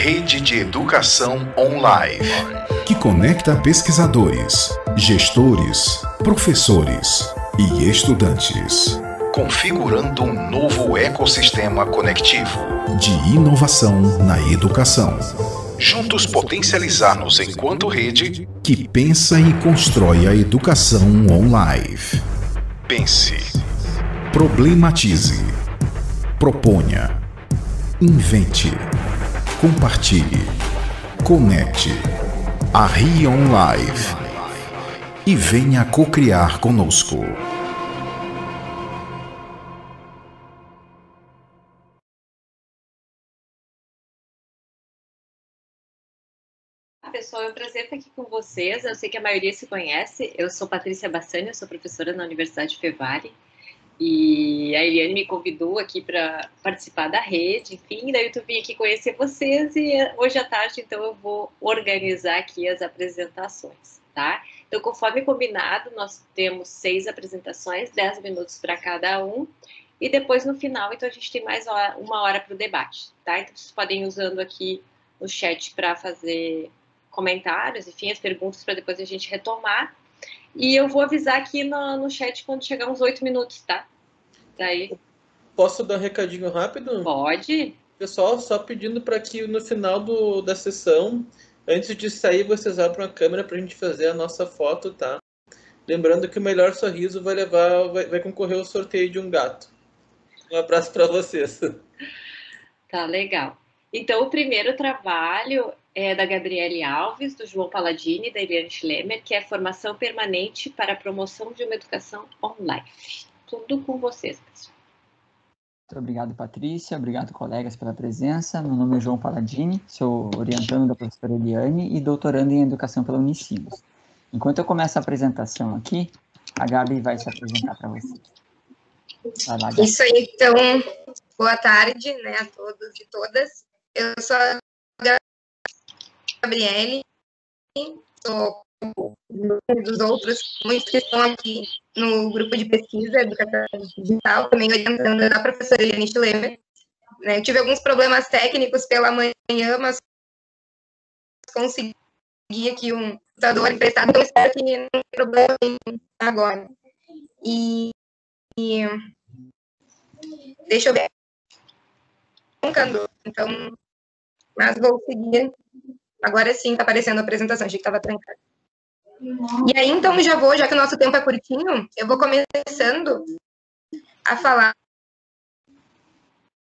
Rede de Educação Online, que conecta pesquisadores, gestores, professores e estudantes, configurando um novo ecossistema conectivo de inovação na educação. Juntos potencializar-nos enquanto rede que pensa e constrói a educação online. Pense, problematize, proponha, invente, compartilhe, conecte, arrie online e venha co-criar conosco. Pessoal, é um prazer estar aqui com vocês. Eu sei que a maioria se conhece. Eu sou Patrícia Bassani, eu sou professora na Universidade Fevale. E a Eliane me convidou aqui para participar da rede, enfim, daí eu vim aqui conhecer vocês e hoje à tarde, então, eu vou organizar aqui as apresentações, tá? Então, conforme combinado, nós temos 6 apresentações, 10 minutos para cada um, e depois no final, então, a gente tem mais 1 hora para o debate, tá? Então, vocês podem ir usando aqui o chat para fazer comentários, enfim, as perguntas para depois a gente retomar. E eu vou avisar aqui no chat quando chegar uns 8 minutos, tá? Daí... Posso dar um recadinho rápido? Pode. Pessoal, só pedindo para que no final da sessão, antes de sair, vocês abram a câmera para a gente fazer a nossa foto, tá? Lembrando que o melhor sorriso vai concorrer ao sorteio de um gato. Um abraço para vocês. Tá, legal. Então, o primeiro trabalho é da Gabriele Alves, do João Paladini e da Eliane Schlemmer, que é Formação Permanente para a Promoção de uma Educação Online. Tudo com vocês, pessoal. Muito obrigado, Patrícia. Obrigado, colegas, pela presença. Meu nome é João Paladini, sou orientando da professora Eliane e doutorando em Educação pela Unicinos. Enquanto eu começo a apresentação aqui, a Gabi vai se apresentar para vocês. Vai lá, Gabi. Isso aí, então, boa tarde, né, a todos e todas. Eu sou a Gabriele, sou dos outros, muitos que estão aqui no grupo de pesquisa Educação Digital, também orientando da professora Eliane Schlemmer. Né, eu tive alguns problemas técnicos pela manhã, mas consegui aqui um computador emprestado, então espero que não tenha problema agora. E deixa eu ver. Então, mas vou seguir. Agora sim está aparecendo a apresentação, achei que estava trancada. E aí, então, já que o nosso tempo é curtinho, eu vou começando a falar,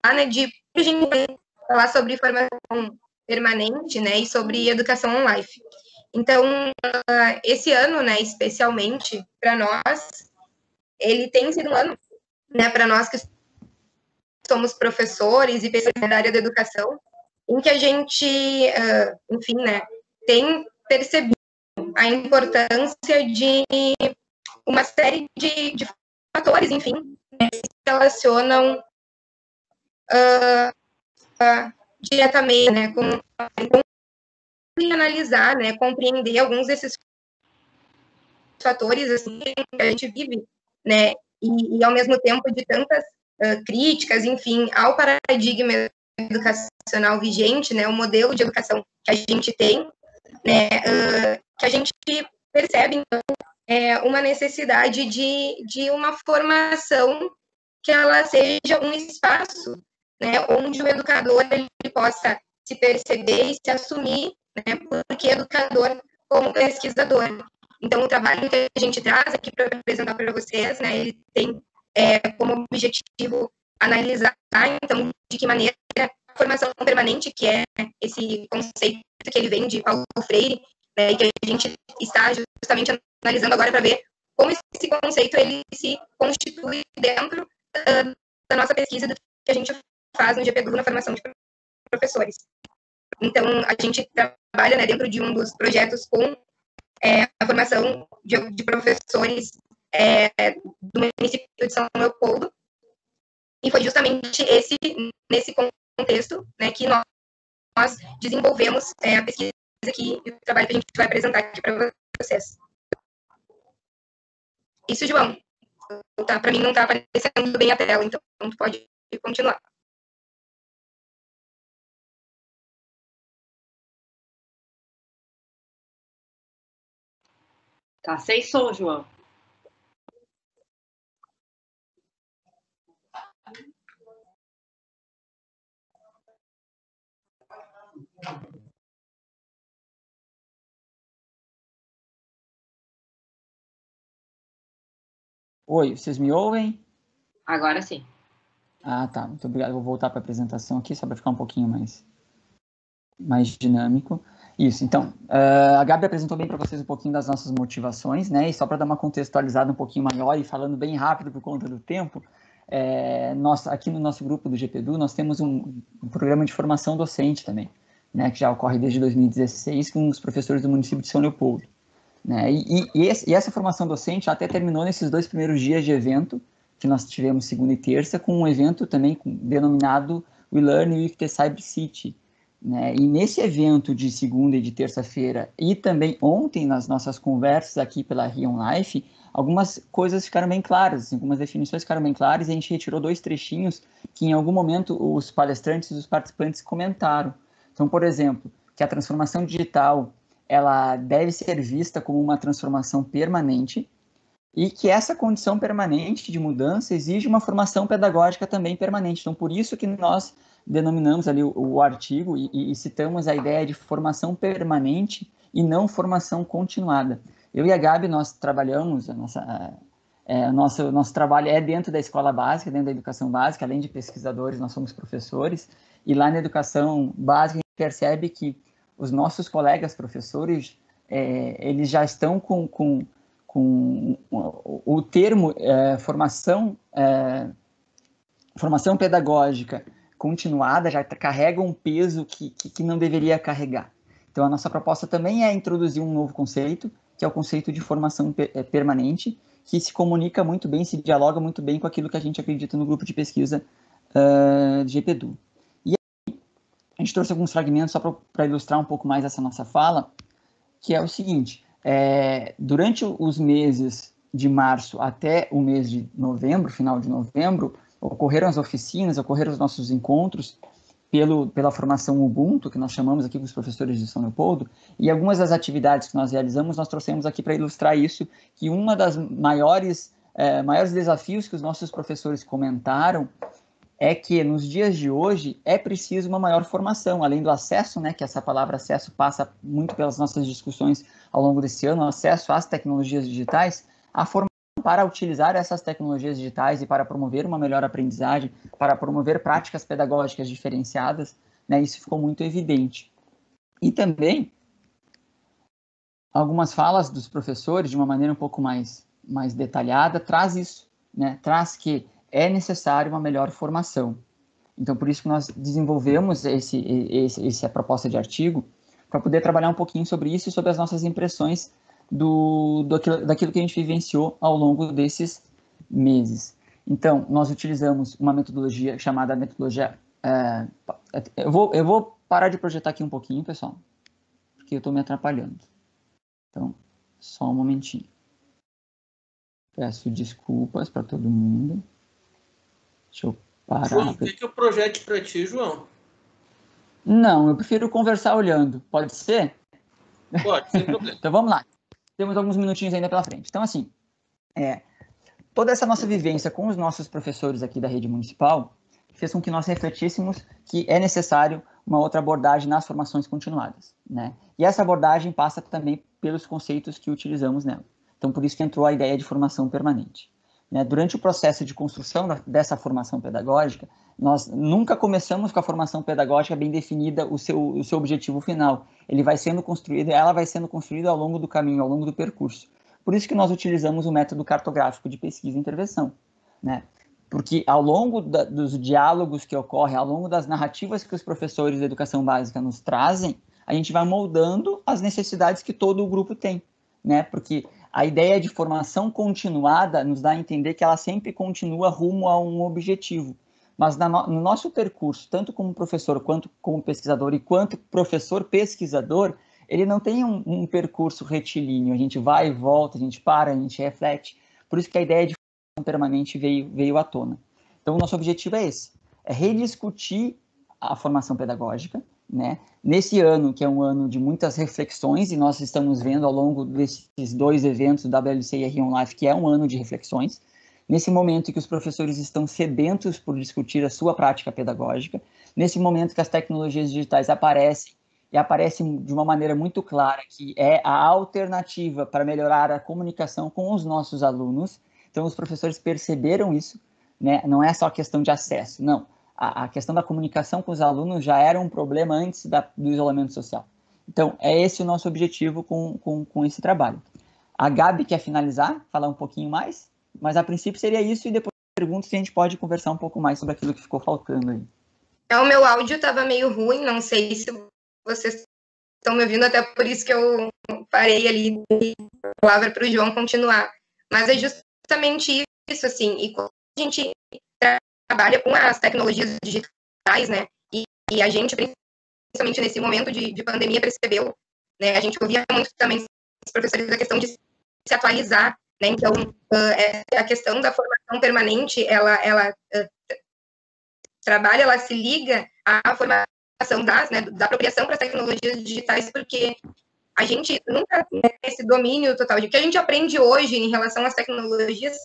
né, a gente falar sobre formação permanente, né, e sobre educação online. Então, esse ano, né, especialmente para nós, ele tem sido um ano, né, para nós que somos professores e pessoas da área da educação, em que a gente, enfim, né, tem percebido a importância de uma série de fatores, enfim, né, que se relacionam diretamente, né, com então, analisar, né, compreender alguns desses fatores, assim, que a gente vive, né, e ao mesmo tempo de tantas críticas, enfim, ao paradigma educacional vigente, né, o modelo de educação que a gente tem, né, que a gente percebe, então, uma necessidade de uma formação que ela seja um espaço, né, onde o educador ele possa se perceber e se assumir, né, porque educador como pesquisador. Então, o trabalho que a gente traz aqui para apresentar para vocês, né, ele tem como objetivo analisar, então, de que maneira a formação permanente, que é esse conceito que ele vem de Paulo Freire, né, e que a gente está justamente analisando agora para ver como esse conceito ele se constitui dentro da nossa pesquisa do que a gente faz no GPGru na formação de professores. Então, a gente trabalha, né, dentro de um dos projetos com a formação de professores do município de São Leopoldo, e foi justamente nesse contexto, né, que nós desenvolvemos a pesquisa aqui e o trabalho que a gente vai apresentar aqui para vocês. Isso, João. Tá, para mim não está aparecendo bem a tela, então tu pode continuar. Tá sem som, João. Oi, vocês me ouvem? Agora sim. Ah, tá. Muito obrigado. Vou voltar para a apresentação aqui, só para ficar um pouquinho mais dinâmico. Isso, então, a Gabi apresentou bem para vocês um pouquinho das nossas motivações, né? E só para dar uma contextualizada um pouquinho maior e falando bem rápido por conta do tempo, nós, aqui no nosso grupo do GPEDU, nós temos um programa de formação docente também, né? Que já ocorre desde 2016 com os professores do município de São Leopoldo. Né? E essa formação docente até terminou nesses 2 primeiros dias de evento, que nós tivemos segunda e terça, com um evento também denominado We Learn with the Cyber City. Né? E nesse evento de segunda e de terça-feira, e também ontem nas nossas conversas aqui pela Rion Life, algumas coisas ficaram bem claras, assim, algumas definições ficaram bem claras, e a gente retirou 2 trechinhos que em algum momento os palestrantes e os participantes comentaram. Então, por exemplo, que a transformação digital ela deve ser vista como uma transformação permanente e que essa condição permanente de mudança exige uma formação pedagógica também permanente. Então, por isso que nós denominamos ali o artigo e citamos a ideia de formação permanente e não formação continuada. Eu e a Gabi, nós trabalhamos, nosso trabalho é dentro da escola básica, dentro da educação básica, além de pesquisadores, nós somos professores, e lá na educação básica a gente percebe que os nossos colegas professores, eles já estão com o termo formação pedagógica continuada, já carrega um peso que não deveria carregar. Então, a nossa proposta também é introduzir um novo conceito, que é o conceito de formação permanente, que se comunica muito bem, se dialoga muito bem com aquilo que a gente acredita no grupo de pesquisa de GPEDU. A gente trouxe alguns fragmentos só para ilustrar um pouco mais essa nossa fala, que é o seguinte, durante os meses de março até o mês de novembro, final de novembro, ocorreram as oficinas, ocorreram os nossos encontros pela formação Ubuntu, que nós chamamos aqui com os professores de São Leopoldo, e algumas das atividades que nós realizamos, nós trouxemos aqui para ilustrar isso, que uma das maiores desafios que os nossos professores comentaram é que nos dias de hoje é preciso uma maior formação, além do acesso, né, que essa palavra acesso passa muito pelas nossas discussões ao longo desse ano, acesso às tecnologias digitais, a formação para utilizar essas tecnologias digitais e para promover uma melhor aprendizagem, para promover práticas pedagógicas diferenciadas, né, isso ficou muito evidente. E também, algumas falas dos professores, de uma maneira um pouco mais detalhada, traz isso, né, traz que é necessário uma melhor formação. Então, por isso que nós desenvolvemos essa proposta de artigo, para poder trabalhar um pouquinho sobre isso e sobre as nossas impressões daquilo que a gente vivenciou ao longo desses meses. Então, nós utilizamos uma metodologia chamada metodologia... eu vou parar de projetar aqui um pouquinho, pessoal, porque eu estou me atrapalhando. Então, só um momentinho. Peço desculpas para todo mundo. Deixa eu parar. João, quer que eu projete para ti, João? Não, eu prefiro conversar olhando. Pode ser? Pode, sem problema. Então vamos lá. Temos alguns minutinhos ainda pela frente. Então, assim, toda essa nossa vivência com os nossos professores aqui da rede municipal fez com que nós refletíssemos que é necessário uma outra abordagem nas formações continuadas, né? E essa abordagem passa também pelos conceitos que utilizamos nela. Então, por isso que entrou a ideia de formação permanente. Durante o processo de construção dessa formação pedagógica, nós nunca começamos com a formação pedagógica bem definida o seu objetivo final. Ela vai sendo construída ao longo do caminho, ao longo do percurso. Por isso que nós utilizamos o método cartográfico de pesquisa e intervenção, né? Porque ao longo dos diálogos que ocorrem, ao longo das narrativas que os professores da educação básica nos trazem, a gente vai moldando as necessidades que todo o grupo tem, né? Porque a ideia de formação continuada nos dá a entender que ela sempre continua rumo a um objetivo. Mas no nosso percurso, tanto como professor, quanto como pesquisador e quanto professor pesquisador, ele não tem um percurso retilíneo. A gente vai e volta, a gente para, a gente reflete. Por isso que a ideia de formação permanente veio à tona. Então, o nosso objetivo é esse, é rediscutir a formação pedagógica né? Nesse ano, que é um ano de muitas reflexões, e nós estamos vendo ao longo desses 2 eventos, do WLC e R1 Live, que é um ano de reflexões, nesse momento em que os professores estão sedentos por discutir a sua prática pedagógica, nesse momento que as tecnologias digitais aparecem, e aparecem de uma maneira muito clara, que é a alternativa para melhorar a comunicação com os nossos alunos. Então, os professores perceberam isso, né? Não é só questão de acesso, não. A questão da comunicação com os alunos já era um problema antes do isolamento social. Então, é esse o nosso objetivo com esse trabalho. A Gabi quer finalizar, falar um pouquinho mais, mas a princípio seria isso, e depois pergunto se a gente pode conversar um pouco mais sobre aquilo que ficou faltando aí. O meu áudio estava meio ruim, não sei se vocês estão me ouvindo, até por isso que eu parei ali a palavra para o João continuar. Mas é justamente isso, assim, e quando a gente trabalha com as tecnologias digitais, né, e a gente, principalmente nesse momento de pandemia, percebeu, né, a gente ouvia muito também os professores da questão de se atualizar, né, então, a questão da formação permanente, ela trabalha, ela se liga à formação da apropriação para as tecnologias digitais, porque a gente nunca tem esse domínio total de que a gente aprende hoje em relação às tecnologias,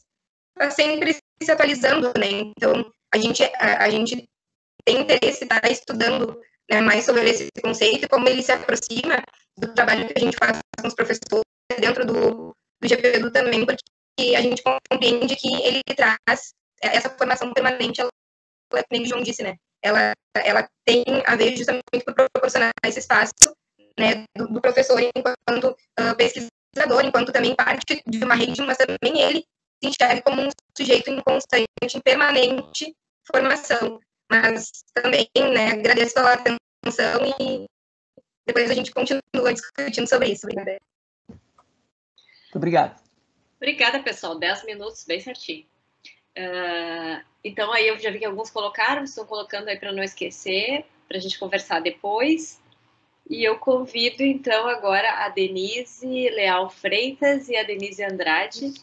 está sempre se atualizando, né? Então, a gente tem interesse em estar estudando, né, mais sobre esse conceito e como ele se aproxima do trabalho que a gente faz com os professores dentro do GPEDU também, porque a gente compreende que ele traz essa formação permanente, ela, como o João disse, né? Ela tem a ver justamente por proporcionar esse espaço, né, do professor enquanto pesquisador, enquanto também parte de uma rede, mas também ele se enxerga como um sujeito em constante, em permanente formação. Mas também, né, agradeço pela atenção e depois a gente continua discutindo sobre isso. Obrigada. Muito obrigado. Obrigada, pessoal. 10 minutos, bem certinho. Então, aí eu já vi que alguns colocaram, estão colocando aí para não esquecer, para a gente conversar depois. E eu convido, então, agora a Denise Leal Freitas e a Denise Andrade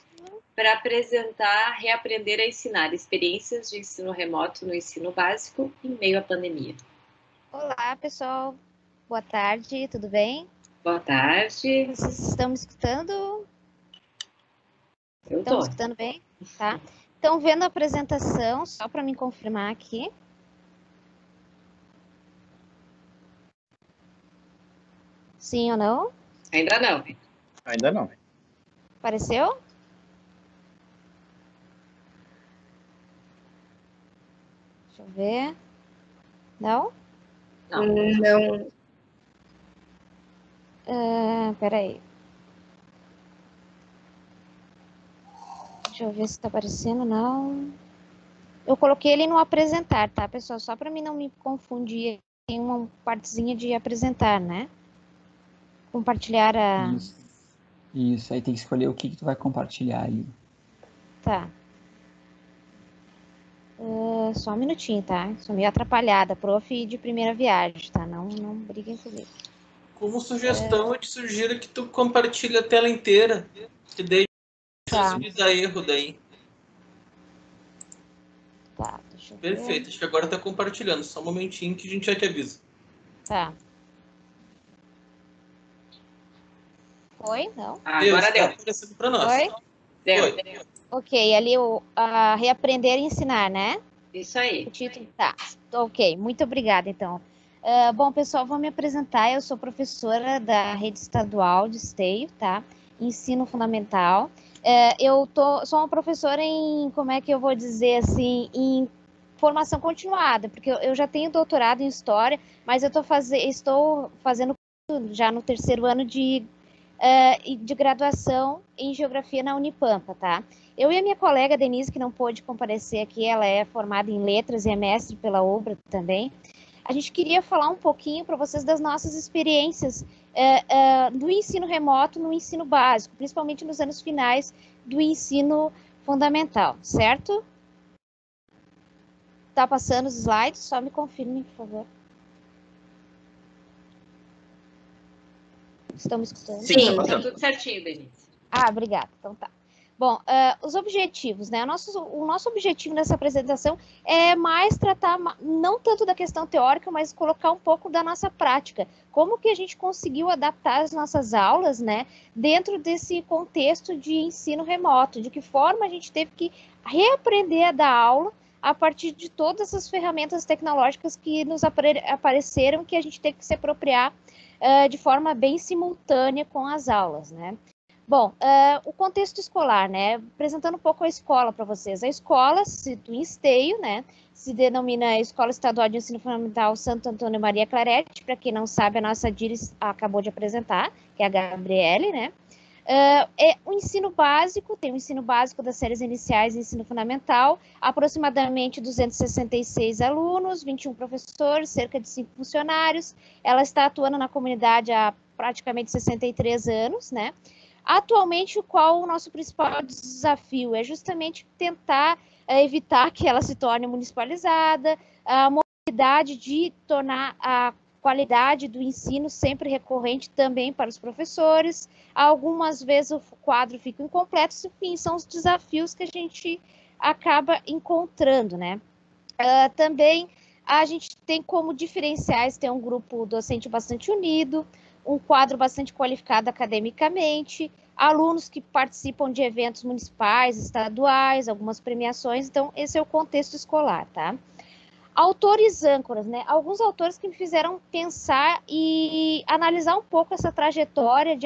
para apresentar Reaprender a Ensinar, experiências de ensino remoto no ensino básico em meio à pandemia. Olá, pessoal. Boa tarde, tudo bem? Boa tarde. Vocês estão me escutando? Estão me escutando bem? Tá. Estão vendo a apresentação, só para me confirmar aqui. Sim ou não? Ainda não. Ainda não. Apareceu? Deixa eu ver. Não? Não. Peraí. Deixa eu ver se está aparecendo, não. Eu coloquei ele no apresentar, tá, pessoal? Só para mim não me confundir, tem uma partezinha de apresentar, né? Compartilhar a... Isso, aí tem que escolher o que tu vai compartilhar aí. Tá. Só um minutinho, tá? Sou meio atrapalhada, prof de primeira viagem, tá? Não briguem comigo. Como sugestão, eu te sugiro que tu compartilhe a tela inteira, que daí dá erro daí. Tá, deixa eu ver. Perfeito, acho que agora tá compartilhando. Só um momentinho que a gente já te avisa. Tá. Foi? Não? Agora deu. Tá aparecendo pra nós. Foi? Deu. Ok, ali Reaprender a Ensinar, né? Isso aí. O título, tá. Ok, muito obrigada, então. Bom, pessoal, vou me apresentar. Eu sou professora da Rede Estadual de Esteio, tá? Ensino Fundamental. Sou uma professora em, como é que eu vou dizer assim, em formação continuada, porque eu já tenho doutorado em História, mas eu estou fazendo já no 3º ano de graduação em Geografia na Unipampa, tá? Eu e a minha colega Denise, que não pôde comparecer aqui, ela é formada em Letras e é mestre pela UBRA também. A gente queria falar um pouquinho para vocês das nossas experiências do ensino remoto no ensino básico, principalmente nos anos finais do ensino fundamental, certo? Tá passando os slides? Só me confirmem, por favor. Estão me escutando? Sim, tá passando. Tudo certinho, Denise. Obrigada. Então tá. Bom, os objetivos, né? O nosso objetivo nessa apresentação é mais tratar, não tanto da questão teórica, mas colocar um pouco da nossa prática. Como que a gente conseguiu adaptar as nossas aulas, né, dentro desse contexto de ensino remoto? De que forma a gente teve que reaprender a dar aula a partir de todas essas ferramentas tecnológicas que nos apareceram, que a gente teve que se apropriar de forma bem simultânea com as aulas, né? Bom, o contexto escolar, né? Apresentando um pouco a escola para vocês. A escola se situa em Esteio, né? Se denomina Escola Estadual de Ensino Fundamental Santo Antônio Maria Clarete. Para quem não sabe, a nossa Diris acabou de apresentar, que é a Gabriele, né? É o ensino básico, tem o ensino básico das séries iniciais e ensino fundamental, aproximadamente 266 alunos, 21 professores, cerca de 5 funcionários. Ela está atuando na comunidade há praticamente 63 anos, né? Atualmente, qual o nosso principal desafio? É justamente tentar evitar que ela se torne municipalizada, a mobilidade de tornar a qualidade do ensino sempre recorrente também para os professores. Algumas vezes o quadro fica incompleto, enfim, são os desafios que a gente acaba encontrando, né? Também a gente tem como diferenciais ter um grupo docente bastante unido, um quadro bastante qualificado academicamente, alunos que participam de eventos municipais, estaduais, algumas premiações. Então, esse é o contexto escolar, tá? Autores âncoras, né? Alguns autores que me fizeram pensar e analisar um pouco essa trajetória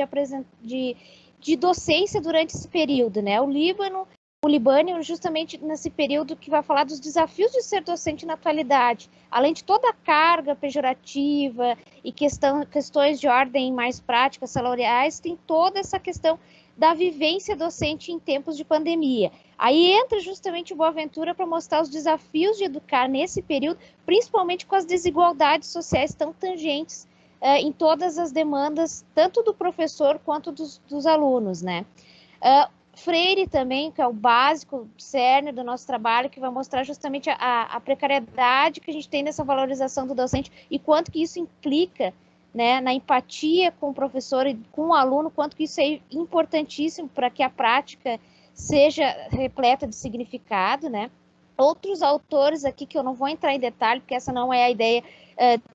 de docência durante esse período, né? O Libânio, justamente nesse período que vai falar dos desafios de ser docente na atualidade, além de toda a carga pejorativa e questões de ordem mais práticas, salariais, tem toda essa questão da vivência docente em tempos de pandemia. Aí entra justamente o Boaventura para mostrar os desafios de educar nesse período, principalmente com as desigualdades sociais tão tangentes em todas as demandas, tanto do professor quanto dos alunos, né? Freire também, que é o básico, cerne do nosso trabalho, que vai mostrar justamente a precariedade que a gente tem nessa valorização do docente e quanto que isso implica, né, na empatia com o professor e com o aluno, quanto que isso é importantíssimo para que a prática seja repleta de significado, né? Outros autores aqui que eu não vou entrar em detalhe, porque essa não é a ideia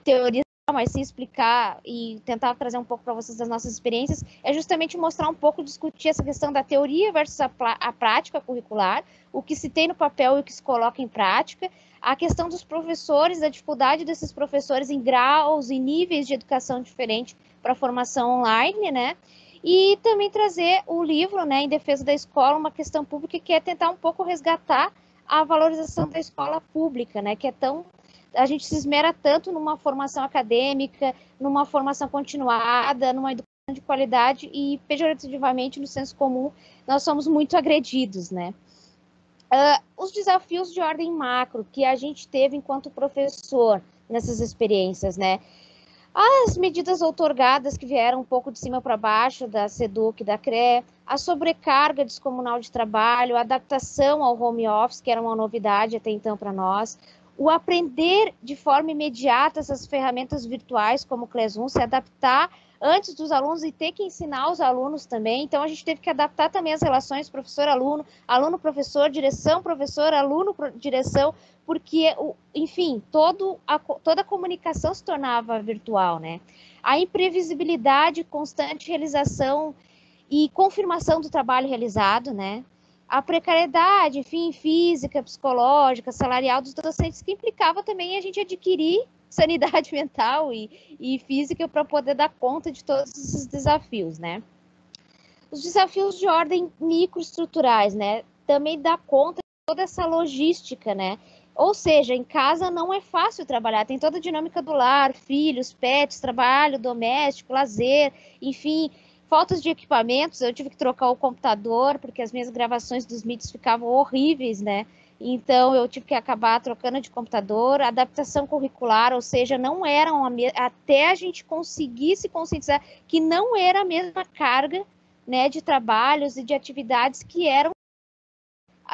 teoria, mas sim explicar e tentar trazer um pouco para vocês das nossas experiências, é justamente mostrar um pouco, discutir essa questão da teoria versus a prática curricular, o que se tem no papel e o que se coloca em prática, a questão dos professores, a dificuldade desses professores em graus e níveis de educação diferente para a formação online, né? E também trazer o livro, né, Em Defesa da Escola, uma questão pública, que é tentar um pouco resgatar a valorização da escola pública, né, que é tão... A gente se esmera tanto numa formação acadêmica, numa formação continuada, numa educação de qualidade e, pejorativamente, no senso comum, nós somos muito agredidos, né? Os desafios de ordem macro que a gente teve enquanto professor nessas experiências, né? As medidas outorgadas que vieram um pouco de cima para baixo, da SEDUC e da CRE, a sobrecarga descomunal de trabalho, a adaptação ao home office, que era uma novidade até então para nós, o aprender de forma imediata essas ferramentas virtuais, como o Classroom, se adaptar antes dos alunos e ter que ensinar os alunos também. Então, a gente teve que adaptar também as relações professor-aluno, aluno-professor, direção-professor, aluno-direção, porque, enfim, toda a comunicação se tornava virtual, né? A imprevisibilidade, constante realização e confirmação do trabalho realizado, né? A precariedade, enfim, física, psicológica, salarial dos docentes, que implicava também a gente adquirir sanidade mental e física para poder dar conta de todos esses desafios, né? Os desafios de ordem microestruturais, né? Também dá conta de toda essa logística, né? Ou seja, em casa não é fácil trabalhar, tem toda a dinâmica do lar, filhos, pets, trabalho doméstico, lazer, enfim... Faltas de equipamentos, eu tive que trocar o computador, porque as minhas gravações dos Meets ficavam horríveis, né? Então, eu tive que acabar trocando de computador, adaptação curricular, ou seja, não eram até a gente conseguir se conscientizar que não era a mesma carga, né, de trabalhos e de atividades que eram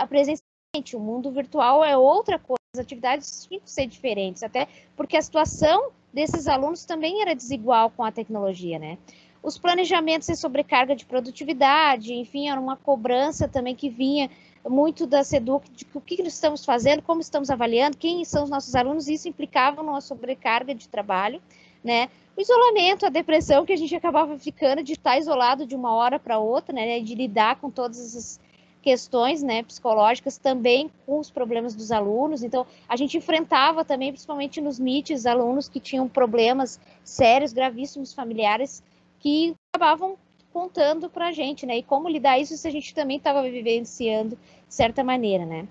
presencialmente. O mundo virtual é outra coisa, as atividades tinham que ser diferentes, até porque a situação desses alunos também era desigual com a tecnologia, né? os planejamentos e sobrecarga de produtividade, enfim, era uma cobrança também que vinha muito da SEDUC, de o que estamos fazendo, como estamos avaliando, quem são os nossos alunos, e isso implicava numa sobrecarga de trabalho, né? O isolamento, a depressão, que a gente acabava ficando de estar isolado de uma hora para outra, né? De lidar com todas essas questões, né, psicológicas, também com os problemas dos alunos. Então, a gente enfrentava também, principalmente nos MITs, alunos que tinham problemas sérios, gravíssimos, familiares, que acabavam contando para a gente, né, e como lidar isso se a gente também estava vivenciando de certa maneira, né.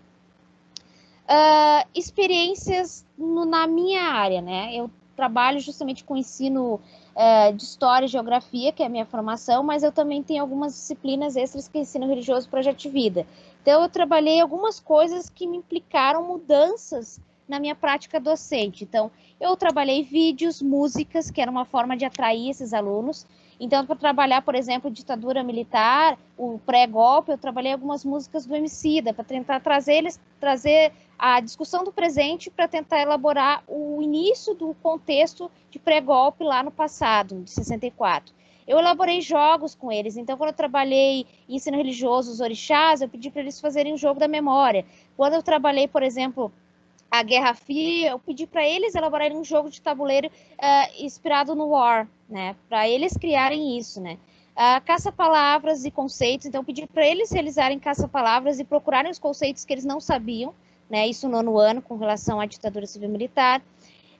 Experiências na minha área, né, eu trabalho justamente com ensino de História e Geografia, que é a minha formação, mas eu também tenho algumas disciplinas extras que é ensino religioso e projeto de vida. Então, eu trabalhei algumas coisas que me implicaram mudanças na minha prática docente. Então, eu trabalhei vídeos, músicas, que era uma forma de atrair esses alunos. Então, para trabalhar, por exemplo, ditadura militar, o pré-golpe, eu trabalhei algumas músicas do Emicida, para tentar trazer a discussão do presente para tentar elaborar o início do contexto de pré-golpe lá no passado, de 64. Eu elaborei jogos com eles, então quando eu trabalhei em ensino religioso, os orixás, eu pedi para eles fazerem o jogo da memória. Quando eu trabalhei, por exemplo, a Guerra Fria, eu pedi para eles elaborarem um jogo de tabuleiro inspirado no War, né, para eles criarem isso, né. Caça-palavras e conceitos, então eu pedi para eles realizarem caça-palavras e procurarem os conceitos que eles não sabiam, né, isso no 9º ano, com relação à ditadura civil-militar.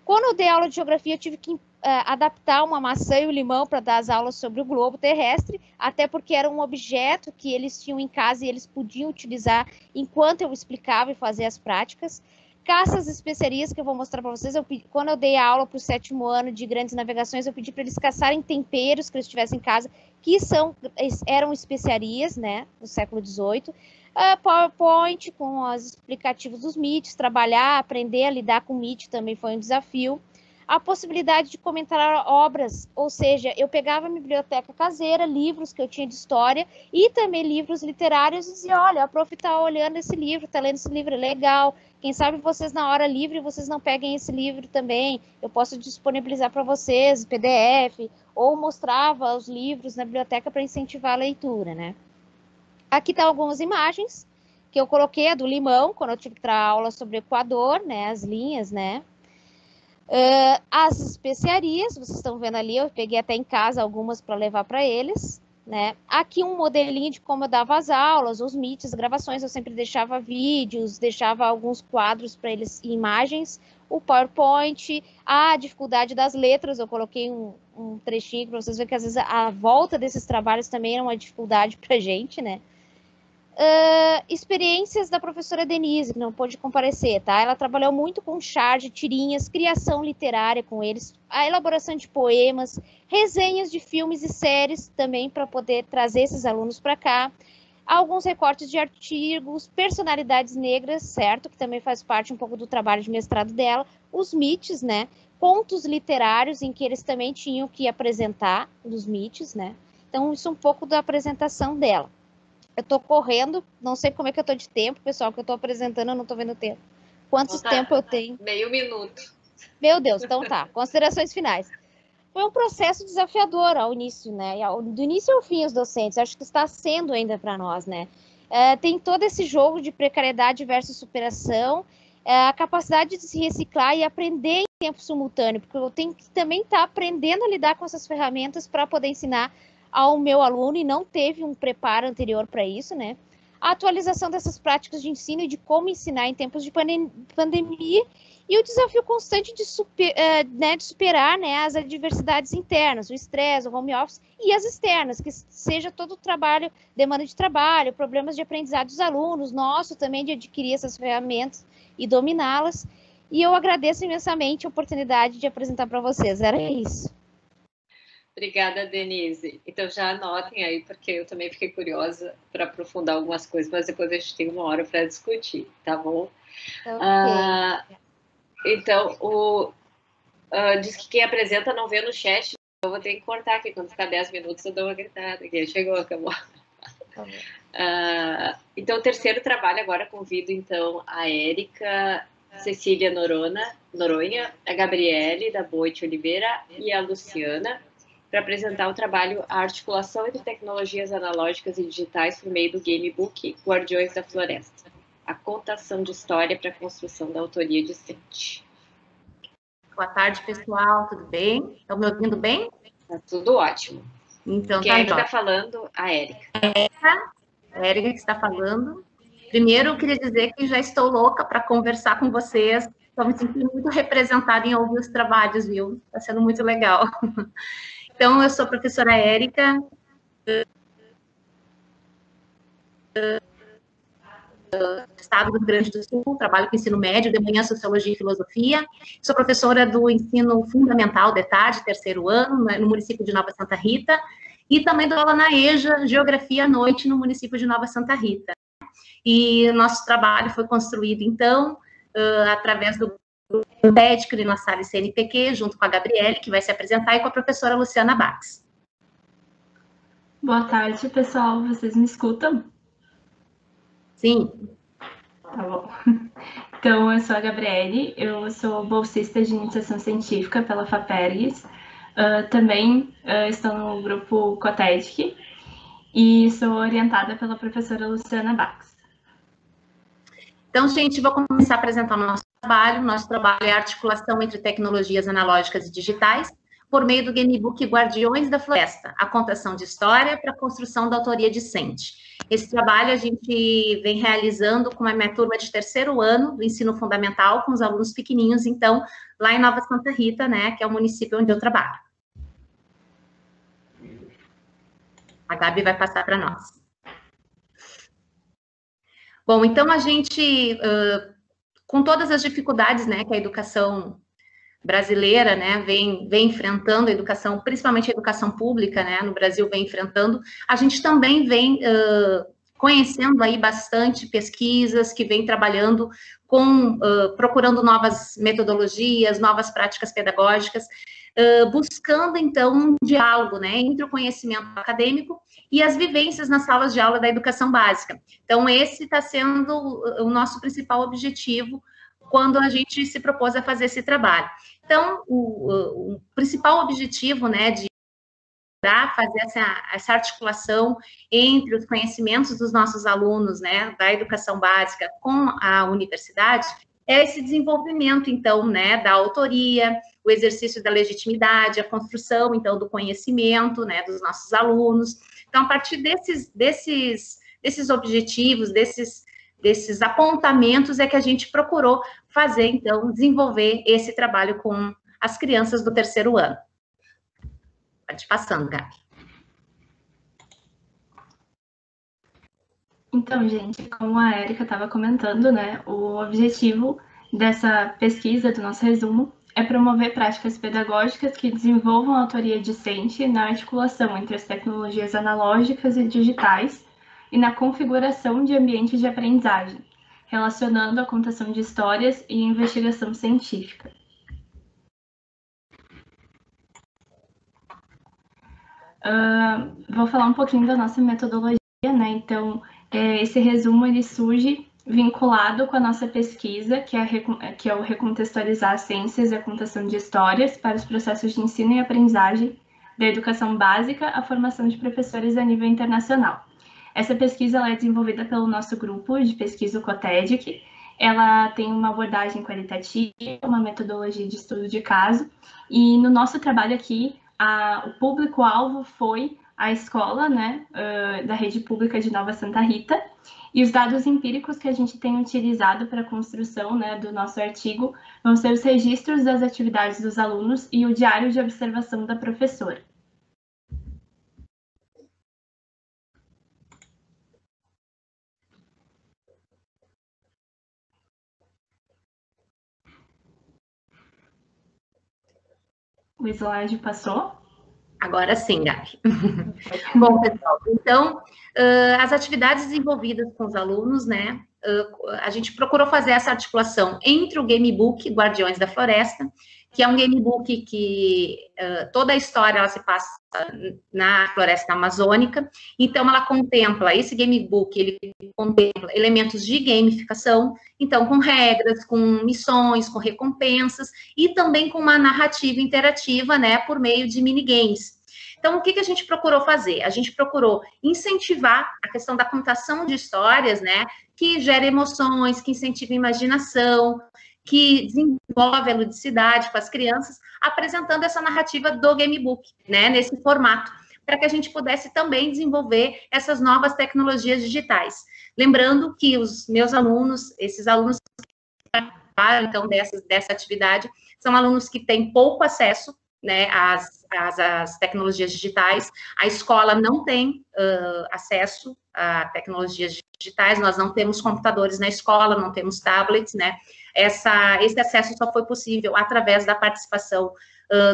Quando eu dei aula de geografia, eu tive que adaptar uma maçã e um limão para dar as aulas sobre o globo terrestre, até porque era um objeto que eles tinham em casa e eles podiam utilizar enquanto eu explicava e fazia as práticas. Caças e especiarias, que eu vou mostrar para vocês, quando eu dei a aula para o 7º ano de grandes navegações, eu pedi para eles caçarem temperos que eles tivessem em casa, que eram especiarias, né, do século XVIII. PowerPoint com os explicativos dos MITs, trabalhar, aprender a lidar com MIT também foi um desafio. A possibilidade de comentar obras, ou seja, eu pegava a biblioteca caseira, livros que eu tinha de história e também livros literários e dizia, olha, a prof está olhando esse livro, está lendo esse livro, é legal, quem sabe vocês na hora livre, vocês não peguem esse livro também, eu posso disponibilizar para vocês, PDF, ou mostrava os livros na biblioteca para incentivar a leitura, né? Aqui estão algumas imagens que eu coloquei, a do limão, quando eu tive que dar aula sobre o Equador, né, as linhas, né. As especiarias, vocês estão vendo ali, eu peguei até em casa algumas para levar para eles, né. Aqui um modelinho de como eu dava as aulas, os MITs, gravações, eu sempre deixava vídeos, deixava alguns quadros para eles, imagens, o PowerPoint, a dificuldade das letras, eu coloquei um trechinho para vocês verem que às vezes a volta desses trabalhos também era uma dificuldade para a gente, né. Experiências da professora Denise, que não pôde comparecer, tá? Ela trabalhou muito com charge, tirinhas, criação literária com eles, a elaboração de poemas, resenhas de filmes e séries também para poder trazer esses alunos para cá, alguns recortes de artigos, personalidades negras, certo? Que também faz parte um pouco do trabalho de mestrado dela, os MITs, né? Contos literários em que eles também tinham que apresentar nos MITs, né? Então, isso é um pouco da apresentação dela. Eu tô correndo, não sei como é que eu tô de tempo, pessoal, que eu tô apresentando, eu não tô vendo o tempo. Quanto tempo eu tenho? Meio minuto. Meu Deus, então tá. Considerações finais. Foi um processo desafiador ao início, né? Do início ao fim, os docentes. Acho que está sendo ainda para nós, né? Tem todo esse jogo de precariedade versus superação, a capacidade de se reciclar e aprender em tempo simultâneo, porque eu tenho que também estar aprendendo a lidar com essas ferramentas para poder ensinar ao meu aluno e não teve um preparo anterior para isso, né? A atualização dessas práticas de ensino e de como ensinar em tempos de pandemia e o desafio constante de superar, né, as adversidades internas, o estresse, o home office e as externas, que seja todo o trabalho, demanda de trabalho, problemas de aprendizado dos alunos, nosso também de adquirir essas ferramentas e dominá-las. E eu agradeço imensamente a oportunidade de apresentar para vocês. Era isso. Obrigada, Denise. Então já anotem aí, porque eu também fiquei curiosa para aprofundar algumas coisas, mas depois a gente tem 1 hora para discutir, tá bom? Okay. Então, diz que quem apresenta não vê no chat, eu vou ter que cortar aqui, quando ficar 10 minutos eu dou uma gritada aqui. Chegou, acabou. Então, o terceiro trabalho agora convido então a Érica, Cecília Noronha, a Gabriele da Boite Oliveira e a Luciana. para apresentar o trabalho A Articulação entre Tecnologias Analógicas e Digitais por meio do Gamebook Guardiões da Floresta, a contação de história para a construção da autoria discente. Boa tarde, pessoal, tudo bem? Estão me ouvindo bem? Tá tudo ótimo. Então, Quem é que está falando? A Érica. A Érica que está falando. Primeiro, eu queria dizer que já estou louca para conversar com vocês. Estou me sentindo muito representada em ouvir os trabalhos, viu? Está sendo muito legal. Então, eu sou a professora Érica, do Estado do Rio Grande do Sul, trabalho com ensino médio, de manhã Sociologia e Filosofia. Sou professora do ensino fundamental de tarde, terceiro ano, no município de Nova Santa Rita, e também dou aula na EJA, Geografia à Noite, no município de Nova Santa Rita. E nosso trabalho foi construído, então, através do TED, na sala CNPq, junto com a Gabriele, que vai se apresentar, e com a professora Luciana Bax. Boa tarde, pessoal. Vocês me escutam? Sim. Tá bom. Então, eu sou a Gabriele, eu sou bolsista de iniciação científica pela FAPERGS, também estou no grupo COTEDIC e sou orientada pela professora Luciana Bax. Então, gente, vou começar a apresentar o nosso trabalho. Nosso trabalho é a articulação entre tecnologias analógicas e digitais por meio do Gamebook Guardiões da Floresta, a contação de história para a construção da autoria discente. Esse trabalho a gente vem realizando com a minha turma de terceiro ano do ensino fundamental, com os alunos pequenininhos, então, lá em Nova Santa Rita, né, que é o município onde eu trabalho. A Gabi vai passar para nós. Bom, então a gente, com todas as dificuldades, né, que a educação brasileira, né, vem enfrentando, a educação, principalmente a educação pública, né, no Brasil vem enfrentando, a gente também vem conhecendo aí bastante pesquisas que vem trabalhando com, procurando novas metodologias, novas práticas pedagógicas, buscando, então, um diálogo, né, entre o conhecimento acadêmico e as vivências nas salas de aula da educação básica. Então, esse está sendo o nosso principal objetivo quando a gente se propôs a fazer esse trabalho. Então, o principal objetivo, né, de fazer essa articulação entre os conhecimentos dos nossos alunos, né, da educação básica com a universidade, é esse desenvolvimento, então, né, da autoria, o exercício da legitimidade, a construção, então, do conhecimento, né, dos nossos alunos. Então, a partir desses objetivos, desses apontamentos, é que a gente procurou fazer, então, desenvolver esse trabalho com as crianças do terceiro ano. Pode ir passando, Gabi. Então, gente, como a Érica estava comentando, né, o objetivo dessa pesquisa, do nosso resumo, é promover práticas pedagógicas que desenvolvam a autoria discente na articulação entre as tecnologias analógicas e digitais e na configuração de ambientes de aprendizagem, relacionando a contação de histórias e investigação científica. Vou falar um pouquinho da nossa metodologia, né? Então, esse resumo ele surge vinculado com a nossa pesquisa, que é o recontextualizar as ciências e a contação de histórias para os processos de ensino e aprendizagem da educação básica à formação de professores a nível internacional. Essa pesquisa ela é desenvolvida pelo nosso grupo de pesquisa, o COTEDIC. Ela tem uma abordagem qualitativa, uma metodologia de estudo de caso, e no nosso trabalho aqui, o público-alvo foi a escola, né, da rede pública de Nova Santa Rita, e os dados empíricos que a gente tem utilizado para a construção, né, do nosso artigo vão ser os registros das atividades dos alunos e o diário de observação da professora. O slide passou? Agora sim, Gabi. Bom, pessoal, então, as atividades desenvolvidas com os alunos, né, a gente procurou fazer essa articulação entre o Gamebook Guardiões da Floresta que é um gamebook que toda a história ela se passa na floresta amazônica. Então, ela contempla, esse gamebook, ele contempla elementos de gamificação, então, com regras, com missões, com recompensas, e também com uma narrativa interativa, né, por meio de minigames. Então, o que a gente procurou fazer? A gente procurou incentivar a questão da contação de histórias, né, que gera emoções, que incentiva a imaginação, que desenvolve a ludicidade com as crianças, apresentando essa narrativa do gamebook, né, nesse formato, para que a gente pudesse também desenvolver essas novas tecnologias digitais. Lembrando que os meus alunos, esses alunos que participaram, então, dessa atividade, são alunos que têm pouco acesso, né, às tecnologias digitais. A escola não tem acesso a tecnologias digitais, nós não temos computadores na escola, não temos tablets, né? Esse acesso só foi possível através da participação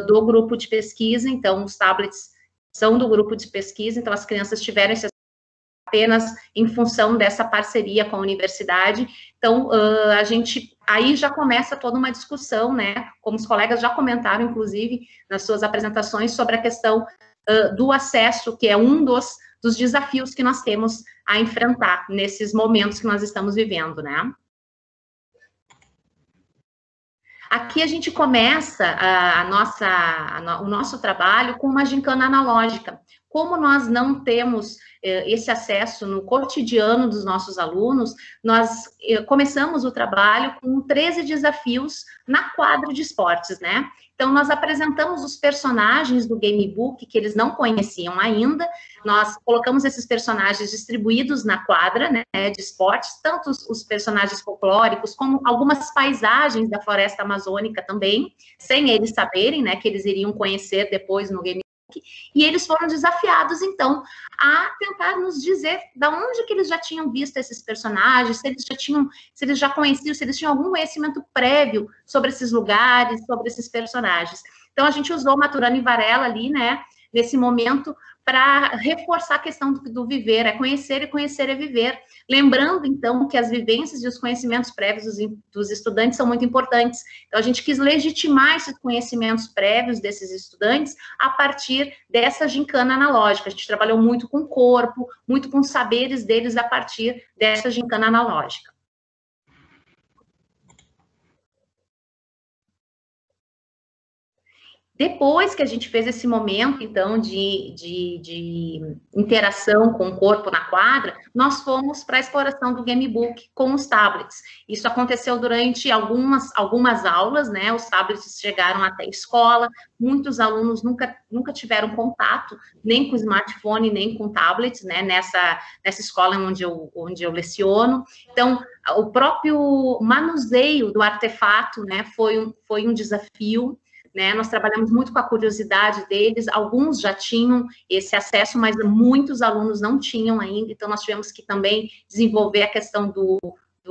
do grupo de pesquisa, então os tablets são do grupo de pesquisa, então as crianças tiveram esse apenas em função dessa parceria com a universidade. Então, a gente aí já começa toda uma discussão, né, como os colegas já comentaram, inclusive, nas suas apresentações, sobre a questão do acesso, que é um dos desafios que nós temos a enfrentar nesses momentos que nós estamos vivendo, né. Aqui a gente começa o nosso trabalho com uma gincana analógica. Como nós não temos esse acesso no cotidiano dos nossos alunos, nós começamos o trabalho com 13 desafios na quadra de esportes, né? Então, nós apresentamos os personagens do gamebook que eles não conheciam ainda, nós colocamos esses personagens distribuídos na quadra, né, de esportes, tanto os personagens folclóricos, como algumas paisagens da floresta amazônica também, sem eles saberem, né, que eles iriam conhecer depois no gamebook, e eles foram desafiados, então, a tentar nos dizer de onde que eles já tinham visto esses personagens, se eles já conheciam, se eles tinham algum conhecimento prévio sobre esses lugares, sobre esses personagens. Então, a gente usou Maturana e Varela ali, né, nesse momento, para reforçar a questão do viver, é conhecer, e conhecer é viver. Lembrando, então, que as vivências e os conhecimentos prévios dos estudantes são muito importantes. Então, a gente quis legitimar esses conhecimentos prévios desses estudantes a partir dessa gincana analógica. A gente trabalhou muito com o corpo, muito com os saberes deles a partir dessa gincana analógica. Depois que a gente fez esse momento, então, de interação com o corpo na quadra, nós fomos para a exploração do gamebook com os tablets. Isso aconteceu durante algumas aulas, né? Os tablets chegaram até a escola, muitos alunos nunca tiveram contato, nem com smartphone, nem com tablets, né? Nessa escola onde eu leciono. Então, o próprio manuseio do artefato, né? Foi um desafio, né, nós trabalhamos muito com a curiosidade deles, alguns já tinham esse acesso, mas muitos alunos não tinham ainda, então nós tivemos que também desenvolver a questão do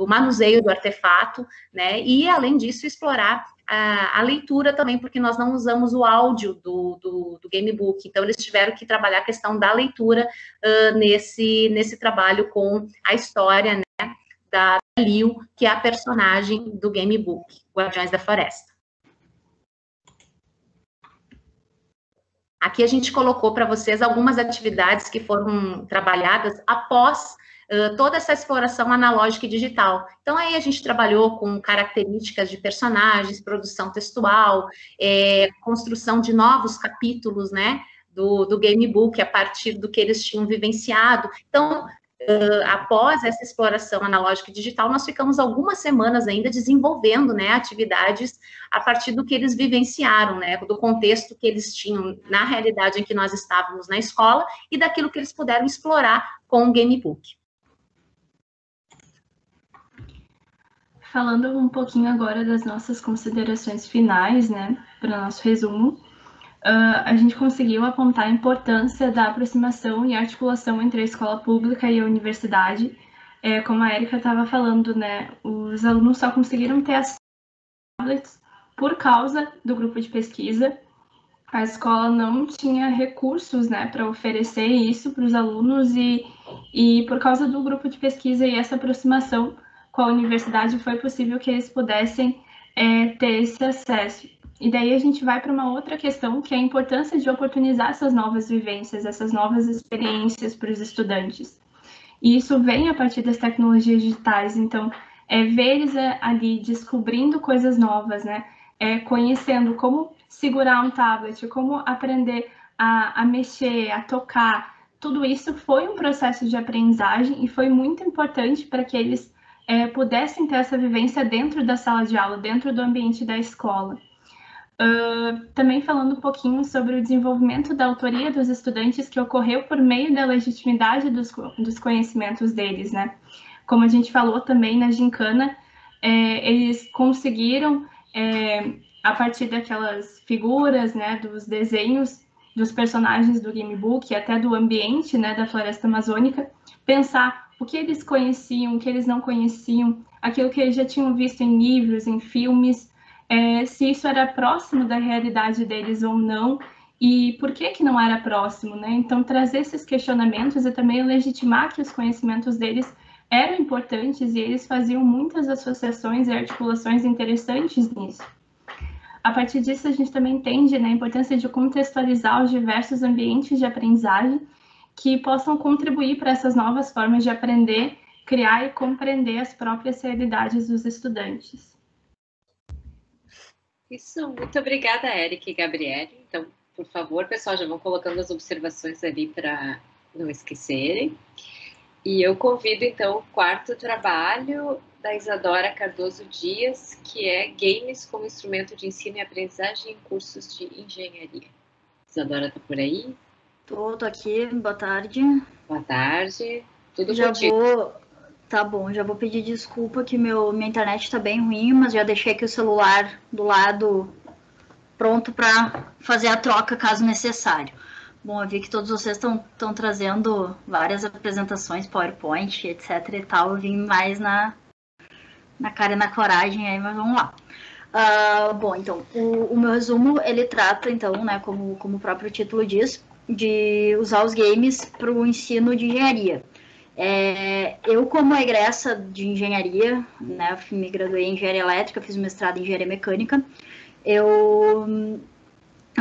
manuseio do artefato, né, e além disso explorar a leitura também, porque nós não usamos o áudio do gamebook, então eles tiveram que trabalhar a questão da leitura nesse trabalho com a história, né, da Liu, que é a personagem do gamebook, Guardiões da Floresta. Aqui a gente colocou para vocês algumas atividades que foram trabalhadas após toda essa exploração analógica e digital. Então, aí a gente trabalhou com características de personagens, produção textual, construção de novos capítulos, né, do gamebook a partir do que eles tinham vivenciado. Então, após essa exploração analógica e digital, nós ficamos algumas semanas ainda desenvolvendo, né, atividades a partir do que eles vivenciaram, né, do contexto que eles tinham na realidade em que nós estávamos na escola e daquilo que eles puderam explorar com o gamebook. Falando um pouquinho agora das nossas considerações finais, né, para o nosso resumo, a gente conseguiu apontar a importância da aproximação e articulação entre a escola pública e a universidade. Como a Érica estava falando, né, os alunos só conseguiram ter as tablets por causa do grupo de pesquisa. A escola não tinha recursos, né, para oferecer isso para os alunos e por causa do grupo de pesquisa e essa aproximação com a universidade foi possível que eles pudessem ter esse acesso. E daí a gente vai para uma outra questão, que é a importância de oportunizar essas novas vivências, essas novas experiências para os estudantes. E isso vem a partir das tecnologias digitais, então, ver eles ali descobrindo coisas novas, né? Conhecendo como segurar um tablet, como aprender a mexer, a tocar. Tudo isso foi um processo de aprendizagem e foi muito importante para que eles pudessem ter essa vivência dentro da sala de aula, dentro do ambiente da escola. Também falando um pouquinho sobre o desenvolvimento da autoria dos estudantes que ocorreu por meio da legitimidade dos conhecimentos deles, né? Como a gente falou também na gincana, eles conseguiram, a partir daquelas figuras, né, dos desenhos dos personagens do gamebook e até do ambiente, né, da floresta amazônica, pensar o que eles conheciam, o que eles não conheciam, aquilo que eles já tinham visto em livros, em filmes, se isso era próximo da realidade deles ou não, e por que não era próximo, né? Então, trazer esses questionamentos e também legitimar que os conhecimentos deles eram importantes e eles faziam muitas associações e articulações interessantes nisso. A partir disso, a gente também entende, né, a importância de contextualizar os diversos ambientes de aprendizagem que possam contribuir para essas novas formas de aprender, criar e compreender as próprias realidades dos estudantes. Isso, muito obrigada, Érica e Gabriele. Então, por favor, pessoal, já vão colocando as observações ali para não esquecerem. E eu convido, então, o quarto trabalho da Isadora Cardoso Dias, que é Games como Instrumento de Ensino e Aprendizagem em Cursos de Engenharia. Isadora, está por aí? Tô aqui, boa tarde. Boa tarde, tudo já contigo. Tá bom, já vou pedir desculpa que minha internet tá bem ruim, mas já deixei aqui o celular do lado pronto para fazer a troca caso necessário. Bom, eu vi que todos vocês estão trazendo várias apresentações, PowerPoint, etc e tal. Eu vim mais na cara e na coragem aí, mas vamos lá. Bom, então, o meu resumo, ele trata, então, né, como o próprio título diz, de usar os games para o ensino de engenharia. Eu, como egressa de engenharia, né, me graduei em engenharia elétrica, fiz mestrado em engenharia mecânica, eu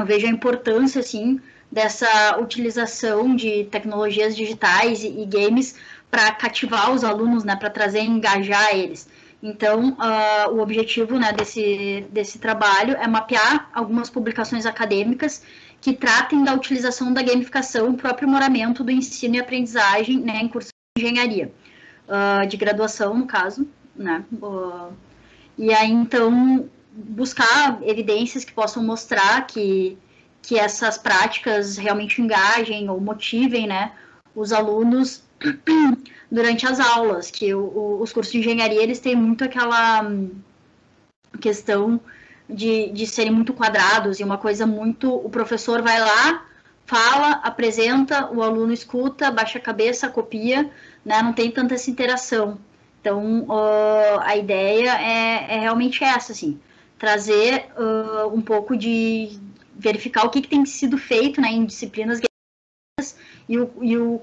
vejo a importância, assim, dessa utilização de tecnologias digitais e games para cativar os alunos, né, para trazer e engajar eles. Então, o objetivo, né, desse trabalho é mapear algumas publicações acadêmicas que tratem da utilização da gamificação para o aprimoramento do ensino e aprendizagem, né, em cursos de engenharia, de graduação, no caso, né, e aí, então, buscar evidências que possam mostrar que essas práticas realmente engajem ou motivem, né, os alunos durante as aulas, que os cursos de engenharia, eles têm muito aquela questão de serem muito quadrados, e uma coisa muito, o professor vai lá, fala, apresenta, o aluno escuta, baixa a cabeça, copia, né, não tem tanta essa interação. Então, a ideia é realmente essa, assim, trazer um pouco de verificar o que tem sido feito, né, em disciplinas e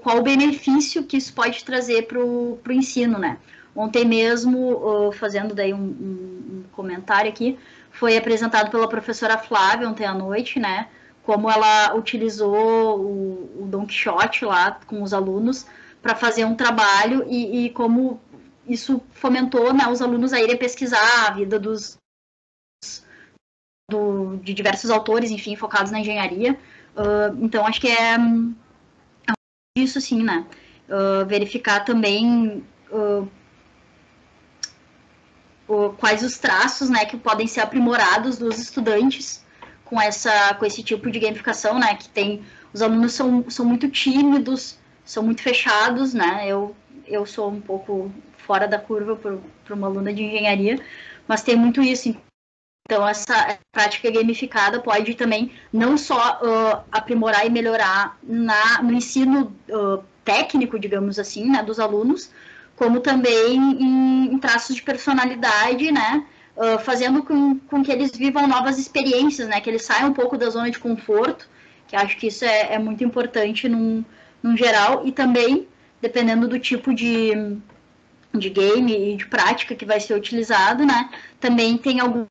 qual o benefício que isso pode trazer para o ensino, né. Ontem mesmo, fazendo daí um comentário aqui, foi apresentado pela professora Flávia ontem à noite, né, como ela utilizou o Don Quixote lá com os alunos para fazer um trabalho e como isso fomentou, né, os alunos a irem pesquisar a vida de diversos autores, enfim, focados na engenharia. Então, acho que é isso, sim, né? Verificar também quais os traços, né, que podem ser aprimorados dos estudantes com esse tipo de gamificação, né? Que tem, os alunos são muito tímidos, são muito fechados, né? Eu sou um pouco fora da curva para uma aluna de engenharia, mas tem muito isso. Então, essa prática gamificada pode também não só aprimorar e melhorar no ensino técnico, digamos assim, né, dos alunos, como também em traços de personalidade, né, fazendo com que eles vivam novas experiências, né, que eles saiam um pouco da zona de conforto, que acho que isso é muito importante num geral, e também, dependendo do tipo de game e de prática que vai ser utilizado, né, também tem algumas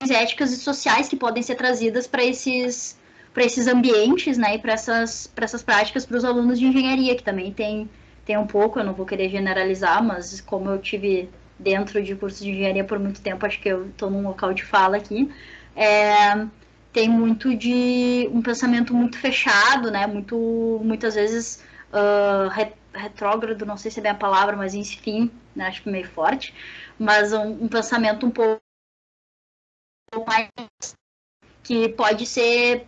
éticas e sociais que podem ser trazidas para esses ambientes, né, e para essas práticas para os alunos de engenharia, que também tem um pouco, eu não vou querer generalizar, mas como eu tive dentro de curso de engenharia por muito tempo, acho que eu estou num local de fala aqui, tem muito de um pensamento muito fechado, né, muitas vezes retrógrado, não sei se é bem a palavra, mas enfim, né, acho que meio forte, mas um pensamento um pouco mais que pode ser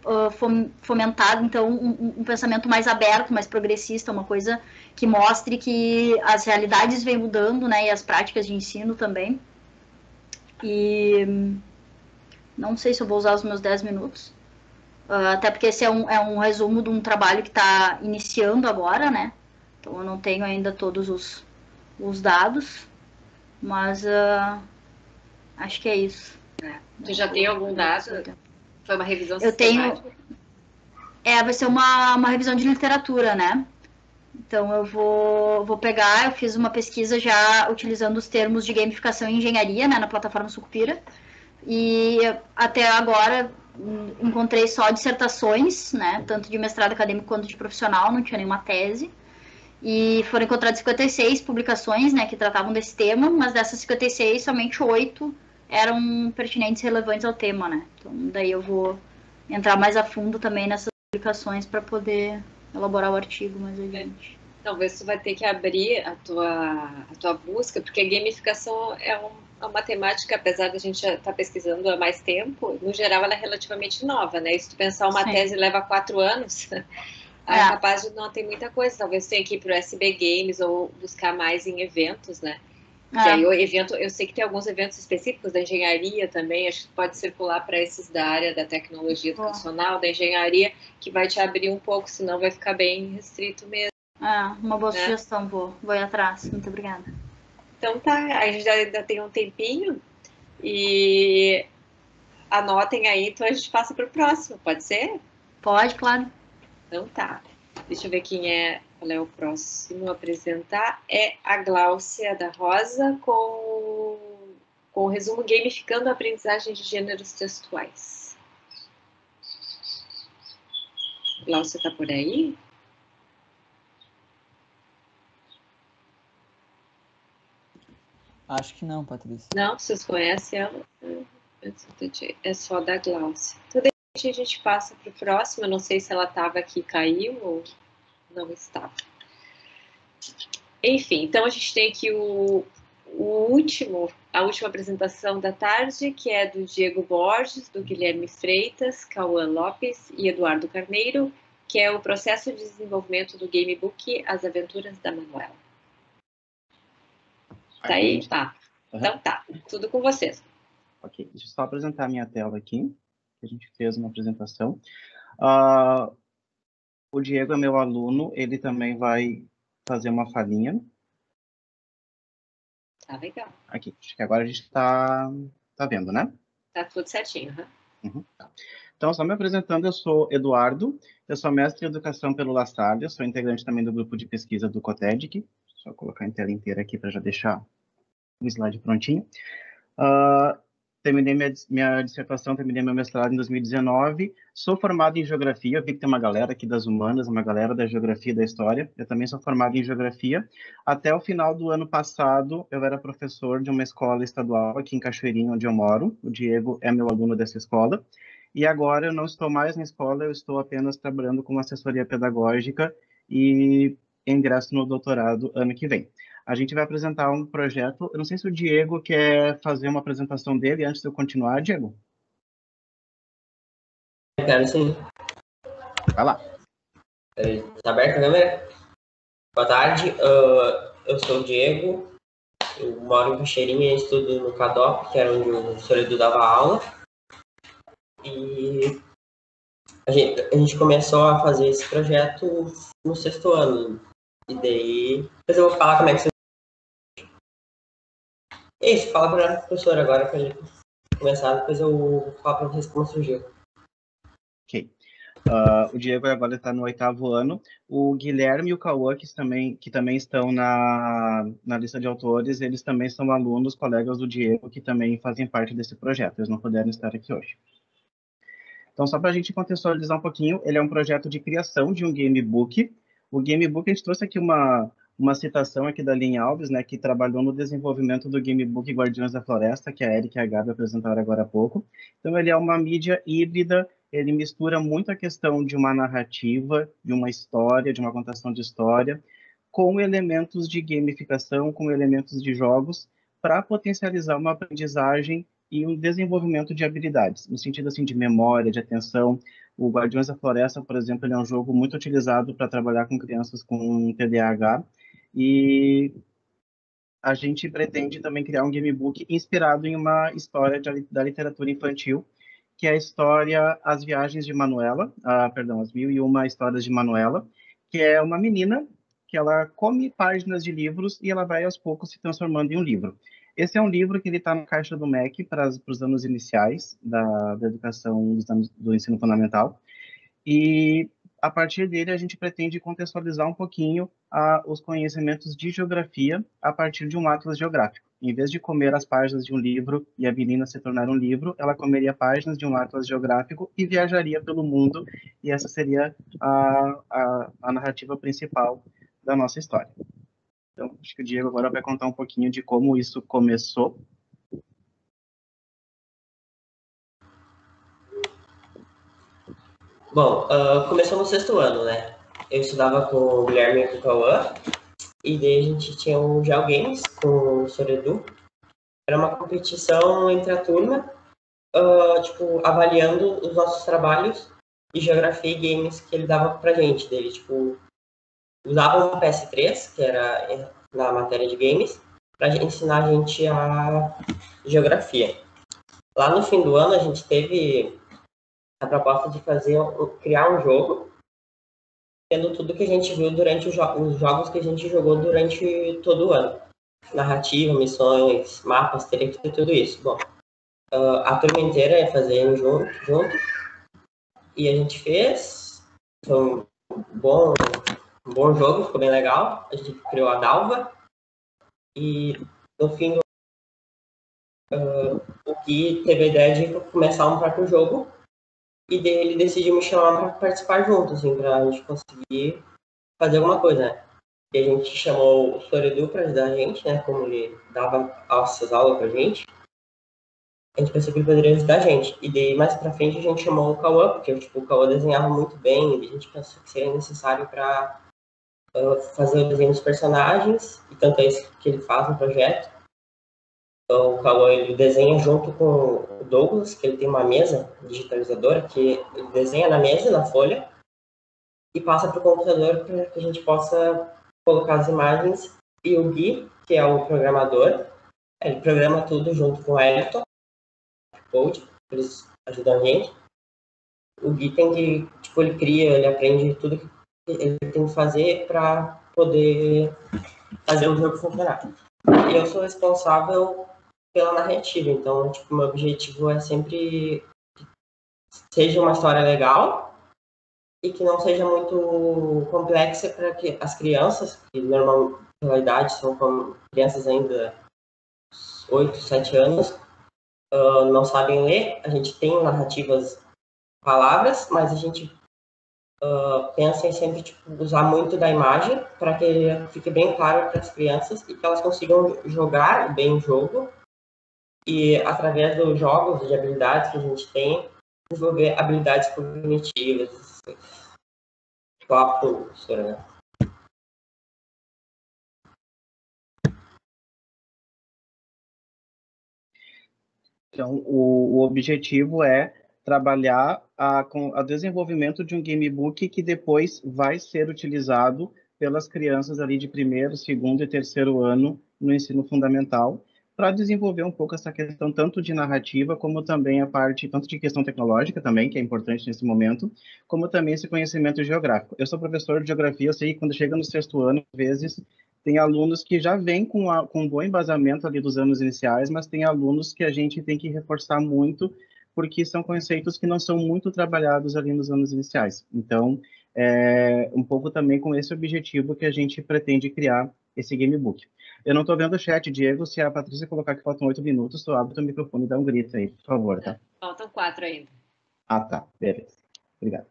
fomentado, então, um pensamento mais aberto, mais progressista, uma coisa que mostre que as realidades vêm mudando, né, e as práticas de ensino também. E não sei se eu vou usar os meus 10 minutos, até porque esse é um resumo de um trabalho que está iniciando agora, né, então eu não tenho ainda todos os dados, mas acho que é isso. Tu já tem algum dado? Foi uma revisão eu sistemática? Vai ser uma revisão de literatura, né? Então eu vou pegar, eu fiz uma pesquisa já utilizando os termos de gamificação e engenharia, né, na plataforma Sucupira, e até agora encontrei só dissertações, né, tanto de mestrado acadêmico quanto de profissional, não tinha nenhuma tese, e foram encontradas 56 publicações, né, que tratavam desse tema, mas dessas 56, somente 8 eram pertinentes e relevantes ao tema, né, então daí eu vou entrar mais a fundo também nessas publicações para poder elaborar o artigo mais adiante. Talvez tu vai ter que abrir a tua busca, porque a gamificação é uma temática, apesar da gente já estar pesquisando há mais tempo, no geral ela é relativamente nova, né? E se tu pensar uma tese leva 4 anos, é capaz de não ter muita coisa. Talvez tenha que ir para o SB Games ou buscar mais em eventos, né? E aí o evento, eu sei que tem alguns eventos específicos da engenharia também, acho que pode circular para esses da área da tecnologia educacional, da engenharia, que vai te abrir um pouco, senão vai ficar bem restrito mesmo. Uma boa sugestão, vou ir atrás, muito obrigada. Então tá, a gente ainda tem um tempinho e anotem aí, então a gente passa para o próximo, pode ser? Pode, claro. Então tá, deixa eu ver qual é o próximo a apresentar, é a Gláucia da Rosa com o resumo Gamificando a Aprendizagem de Gêneros Textuais. Gláucia tá por aí? Acho que não, Patrícia. Não, vocês conhecem ela? É só da Gláucia. Então, a gente passa para o próximo. Eu não sei se ela estava aqui, caiu ou não estava. Enfim, então a gente tem aqui a última apresentação da tarde, que é do Diego Borges, do Guilherme Freitas, Cauã Lopes e Eduardo Carneiro, que é o processo de desenvolvimento do gamebook As Aventuras da Manuela. Tá aí? Tá. Então tá, tudo com vocês. Ok, deixa eu só apresentar a minha tela aqui, que a gente fez uma apresentação. O Diego é meu aluno, ele também vai fazer uma falinha. Tá legal. Aqui, acho que agora a gente tá vendo, né? Tá tudo certinho, Tá. Então, só me apresentando, eu sou Eduardo, eu sou mestre em Educação pelo La Salle, eu sou integrante também do grupo de pesquisa do COTEDIC. Só colocar em tela inteira aqui para já deixar o slide prontinho. Terminei minha dissertação, terminei meu mestrado em 2019. Sou formado em Geografia, eu vi que tem uma galera aqui das humanas, uma galera da Geografia e da História. Eu também sou formado em Geografia. Até o final do ano passado, eu era professor de uma escola estadual aqui em Cachoeirinha, onde eu moro. O Diego é meu aluno dessa escola. E agora eu não estou mais na escola, eu estou apenas trabalhando com assessoria pedagógica e ingresso no doutorado ano que vem. A gente vai apresentar um projeto. Eu não sei se o Diego quer fazer uma apresentação dele antes de eu continuar, Diego. Quero sim. Vai lá. Tá aberta a câmera? Boa tarde, eu sou o Diego, eu moro em Cachoeirinha e estudo no CADOP, que era onde o professor Edu dava aula. E a gente começou a fazer esse projeto no 6º ano. E daí, depois eu vou falar como é que você... É isso, fala para a professora agora para gente começar, depois eu falo para vocês como surgiu. Ok. O Diego agora está no 8º ano. O Guilherme e o Cauã, que também estão na lista de autores, eles também são alunos, colegas do Diego, que também fazem parte desse projeto. Eles não puderam estar aqui hoje. Então, só para a gente contextualizar um pouquinho, ele é um projeto de criação de um gamebook. O gamebook, a gente trouxe aqui uma citação aqui da Lynn Alves, né, que trabalhou no desenvolvimento do gamebook Guardiões da Floresta, que a Erika e a Gabi apresentaram agora há pouco. Então, ele é uma mídia híbrida, ele mistura muito a questão de uma narrativa, de uma história, de uma contação de história, com elementos de gamificação, com elementos de jogos, para potencializar uma aprendizagem e um desenvolvimento de habilidades, no sentido assim de memória, de atenção. O Guardiões da Floresta, por exemplo, ele é um jogo muito utilizado para trabalhar com crianças com TDAH, e a gente pretende também criar um gamebook inspirado em uma história da literatura infantil, que é a história As Viagens de Manuela, As 1001 Histórias de Manuela, que é uma menina que ela come páginas de livros e ela vai aos poucos se transformando em um livro. Esse é um livro que ele está na caixa do MEC para os anos iniciais da educação do ensino fundamental, e a partir dele a gente pretende contextualizar um pouquinho os conhecimentos de geografia a partir de um atlas geográfico. Em vez de comer as páginas de um livro e a menina se tornar um livro, ela comeria páginas de um atlas geográfico e viajaria pelo mundo, e essa seria a narrativa principal da nossa história. Então, acho que o Diego agora vai contar um pouquinho de como isso começou. Bom, começou no 6º ano, né? Eu estudava com o Guilherme e com o Cauã, e daí a gente tinha um GeoGames com o Sr. Edu. Era uma competição entre a turma, tipo, avaliando os nossos trabalhos de geografia e games que ele dava pra gente. Dele, tipo, usava uma PS3, que era na matéria de games, para ensinar a gente a geografia. Lá no fim do ano, a gente teve a proposta de criar um jogo, tendo tudo que a gente viu durante os jogos que a gente jogou durante todo o ano. Narrativa, missões, mapas, teria que ter tudo isso. Bom, a turma inteira ia fazer junto, e a gente fez. Foi um bom jogo, ficou bem legal. A gente criou a Dalva, e no fim do o Gui teve a ideia de começar um próprio jogo, e daí ele decidiu me chamar para participar junto, assim, para a gente conseguir fazer alguma coisa, né? E a gente chamou o Sr. Edu para ajudar a gente, né? Como ele dava essas aulas pra gente, a gente pensou que ele poderia ajudar a gente. E daí, mais pra frente, a gente chamou o Cauã, porque tipo, o Cauã desenhava muito bem, e a gente pensou que seria necessário para fazer o desenho dos personagens, e tanto é isso que ele faz no projeto. Então, o Cauã, ele desenha junto com o Douglas, que ele tem uma mesa digitalizadora, que ele desenha na mesa, na folha, e passa para o computador para que a gente possa colocar as imagens. E o Gui, que é o programador, ele programa tudo junto com o Elton, Code, eles ajudam a gente. O Gui tem que, tipo, ele cria, ele aprende tudo que ele tem que fazer para poder fazer o jogo funcionar. E eu sou responsável pela narrativa, então, tipo, meu objetivo é sempre que seja uma história legal e que não seja muito complexa para que as crianças, que normalmente pela idade são como crianças ainda 8, 7 anos, não sabem ler. A gente tem narrativas, palavras, mas a gente pensa em sempre tipo, usar muito da imagem para que fique bem claro para as crianças e que elas consigam jogar bem o jogo e, através dos jogos de habilidades que a gente tem, desenvolver habilidades cognitivas. Claro, professora, né? Então, o objetivo é trabalhar com o desenvolvimento de um gamebook que depois vai ser utilizado pelas crianças ali de 1º, 2º e 3º ano no ensino fundamental, para desenvolver um pouco essa questão tanto de narrativa, como também a parte, tanto de questão tecnológica também, que é importante nesse momento, como também esse conhecimento geográfico. Eu sou professor de geografia, eu sei que quando chega no 6º ano, às vezes, tem alunos que já vêm com um bom embasamento ali dos anos iniciais, mas tem alunos que a gente tem que reforçar muito porque são conceitos que não são muito trabalhados ali nos anos iniciais. Então, é um pouco também com esse objetivo que a gente pretende criar esse gamebook. Eu não estou vendo o chat, Diego, se a Patrícia colocar que faltam 8 minutos, tu abre o teu microfone e dá um grito aí, por favor, tá? Faltam 4 ainda. Ah, tá, beleza. Obrigado.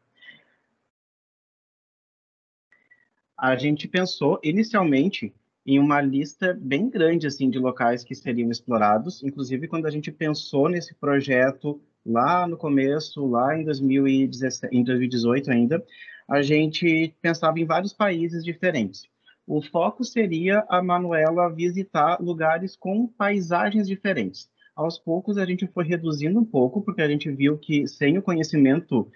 A gente pensou inicialmente em uma lista bem grande assim de locais que seriam explorados. Inclusive, quando a gente pensou nesse projeto lá no começo, lá em 2017, em 2018 ainda, a gente pensava em vários países diferentes. O foco seria a Manuela visitar lugares com paisagens diferentes. Aos poucos, a gente foi reduzindo um pouco, porque a gente viu que sem o conhecimento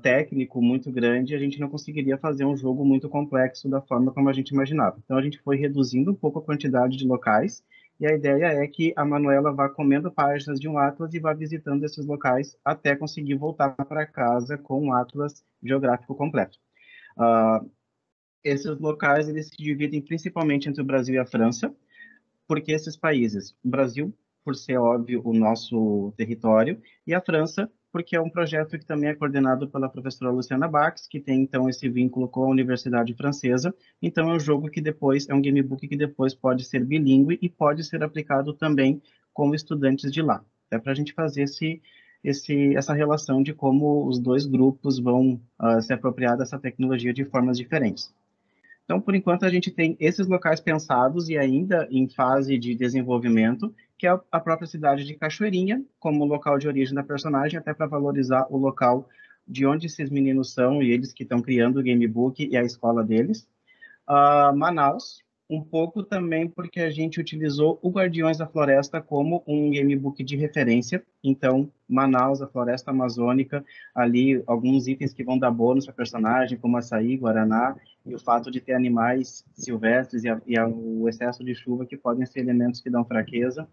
técnico muito grande, a gente não conseguiria fazer um jogo muito complexo da forma como a gente imaginava. Então, a gente foi reduzindo um pouco a quantidade de locais, e a ideia é que a Manuela vá comendo páginas de um atlas e vá visitando esses locais até conseguir voltar para casa com um atlas geográfico completo. Esses locais eles se dividem principalmente entre o Brasil e a França, porque esses países, o Brasil, por ser óbvio o nosso território, e a França, porque é um projeto que também é coordenado pela professora Luciana Bax, que tem então esse vínculo com a Universidade Francesa. Então é um jogo que depois, é um gamebook que depois pode ser bilíngue e pode ser aplicado também com estudantes de lá. É para a gente fazer essa relação de como os dois grupos vão se apropriar dessa tecnologia de formas diferentes. Então, por enquanto, a gente tem esses locais pensados e ainda em fase de desenvolvimento, que é a própria cidade de Cachoeirinha, como local de origem da personagem, até para valorizar o local de onde esses meninos são e eles que estão criando o gamebook e a escola deles. Manaus, um pouco também porque a gente utilizou o Guardiões da Floresta como um gamebook de referência. Então, Manaus, a floresta amazônica, ali alguns itens que vão dar bônus para a personagem, como açaí, guaraná, e o fato de ter animais silvestres o excesso de chuva, que podem ser elementos que dão fraqueza.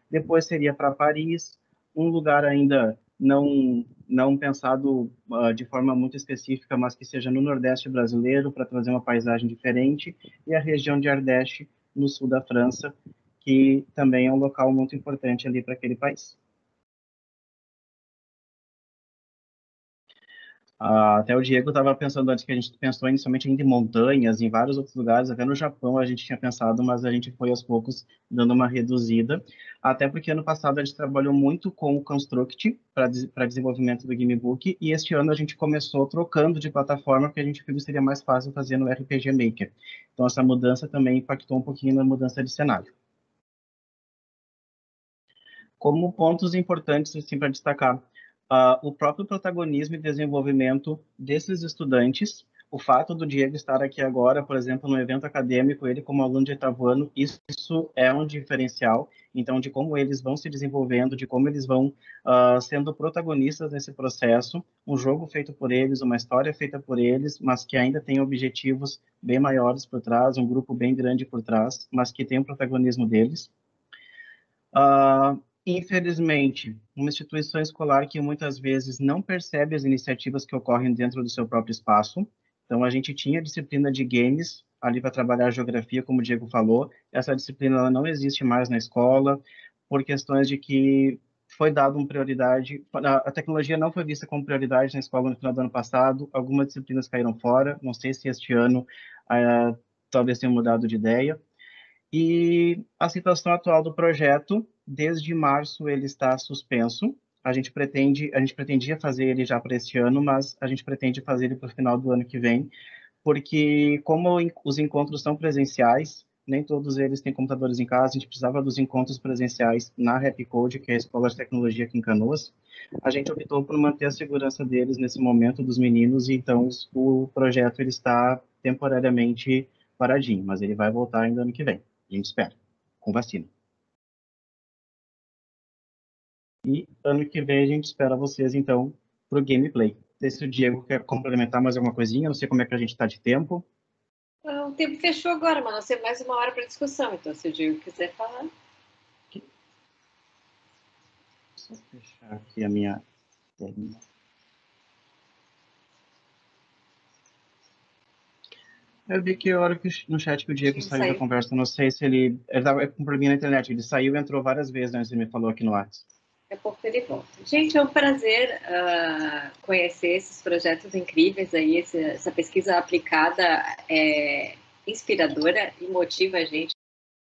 Depois seria para Paris, um lugar ainda não pensado de forma muito específica, mas que seja no Nordeste brasileiro, para trazer uma paisagem diferente, e a região de Ardèche, no sul da França, que também é um local muito importante ali para aquele país. Até o Diego estava pensando antes que a gente pensou inicialmente ainda em montanhas, em vários outros lugares, até no Japão a gente tinha pensado, mas a gente foi aos poucos dando uma reduzida, até porque ano passado a gente trabalhou muito com o Construct para desenvolvimento do gamebook, e este ano a gente começou trocando de plataforma, porque a gente viu que seria mais fácil fazer no RPG Maker. Então essa mudança também impactou um pouquinho na mudança de cenário. Como pontos importantes assim, para destacar, o próprio protagonismo e desenvolvimento desses estudantes, o fato do Diego estar aqui agora, por exemplo, no evento acadêmico, ele como aluno de oitavo ano, isso é um diferencial, então, de como eles vão se desenvolvendo, de como eles vão sendo protagonistas nesse processo, um jogo feito por eles, uma história feita por eles, mas que ainda tem objetivos bem maiores por trás, um grupo bem grande por trás, mas que tem o protagonismo deles. Infelizmente, uma instituição escolar que muitas vezes não percebe as iniciativas que ocorrem dentro do seu próprio espaço. Então, a gente tinha a disciplina de games ali para trabalhar a geografia, como o Diego falou. Essa disciplina ela não existe mais na escola, por questões de que foi dado uma prioridade. A tecnologia não foi vista como prioridade na escola no final do ano passado. Algumas disciplinas caíram fora. Não sei se este ano talvez tenham mudado de ideia. E a situação atual do projeto, desde março ele está suspenso. A gente pretendia fazer ele já para este ano, mas a gente pretende fazer ele para o final do ano que vem, porque como os encontros são presenciais, nem todos eles têm computadores em casa, a gente precisava dos encontros presenciais na Rapcode, que é a Escola de Tecnologia aqui em Canoas. A gente optou por manter a segurança deles nesse momento, dos meninos, e então o projeto ele está temporariamente paradinho, mas ele vai voltar ainda ano que vem. A gente espera, com vacina. E ano que vem a gente espera vocês, então, para o gameplay. Não sei se o Diego quer complementar mais alguma coisinha, não sei como é que a gente está de tempo. O tempo fechou agora, mas nós temos mais uma hora para discussão, então se o Diego quiser falar. Só fechar aqui a minha... Eu vi que a hora que no chat que o Diego saiu da conversa, não sei se ele estava com problema na internet, ele saiu e entrou várias vezes antes, ele me falou aqui no WhatsApp. a pouco ele volta. Gente, é um prazer conhecer esses projetos incríveis aí, essa pesquisa aplicada é inspiradora e motiva a gente.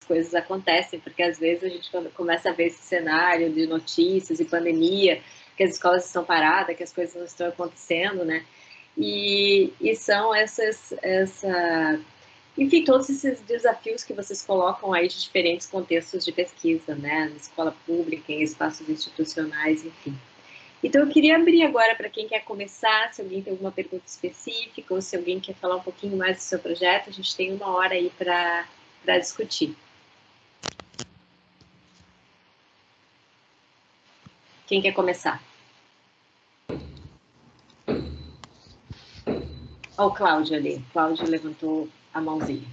As coisas acontecem, porque às vezes a gente quando começa a ver esse cenário de notícias e pandemia, que as escolas estão paradas, que as coisas não estão acontecendo, né? E são enfim, todos esses desafios que vocês colocam aí de diferentes contextos de pesquisa, né? Na escola pública, em espaços institucionais, enfim. Então, eu queria abrir agora para quem quer começar, se alguém tem alguma pergunta específica, ou se alguém quer falar um pouquinho mais do seu projeto, a gente tem 1 hora aí para discutir. Quem quer começar? Ó, o Cláudio ali. O Cláudio levantou a mãozinha.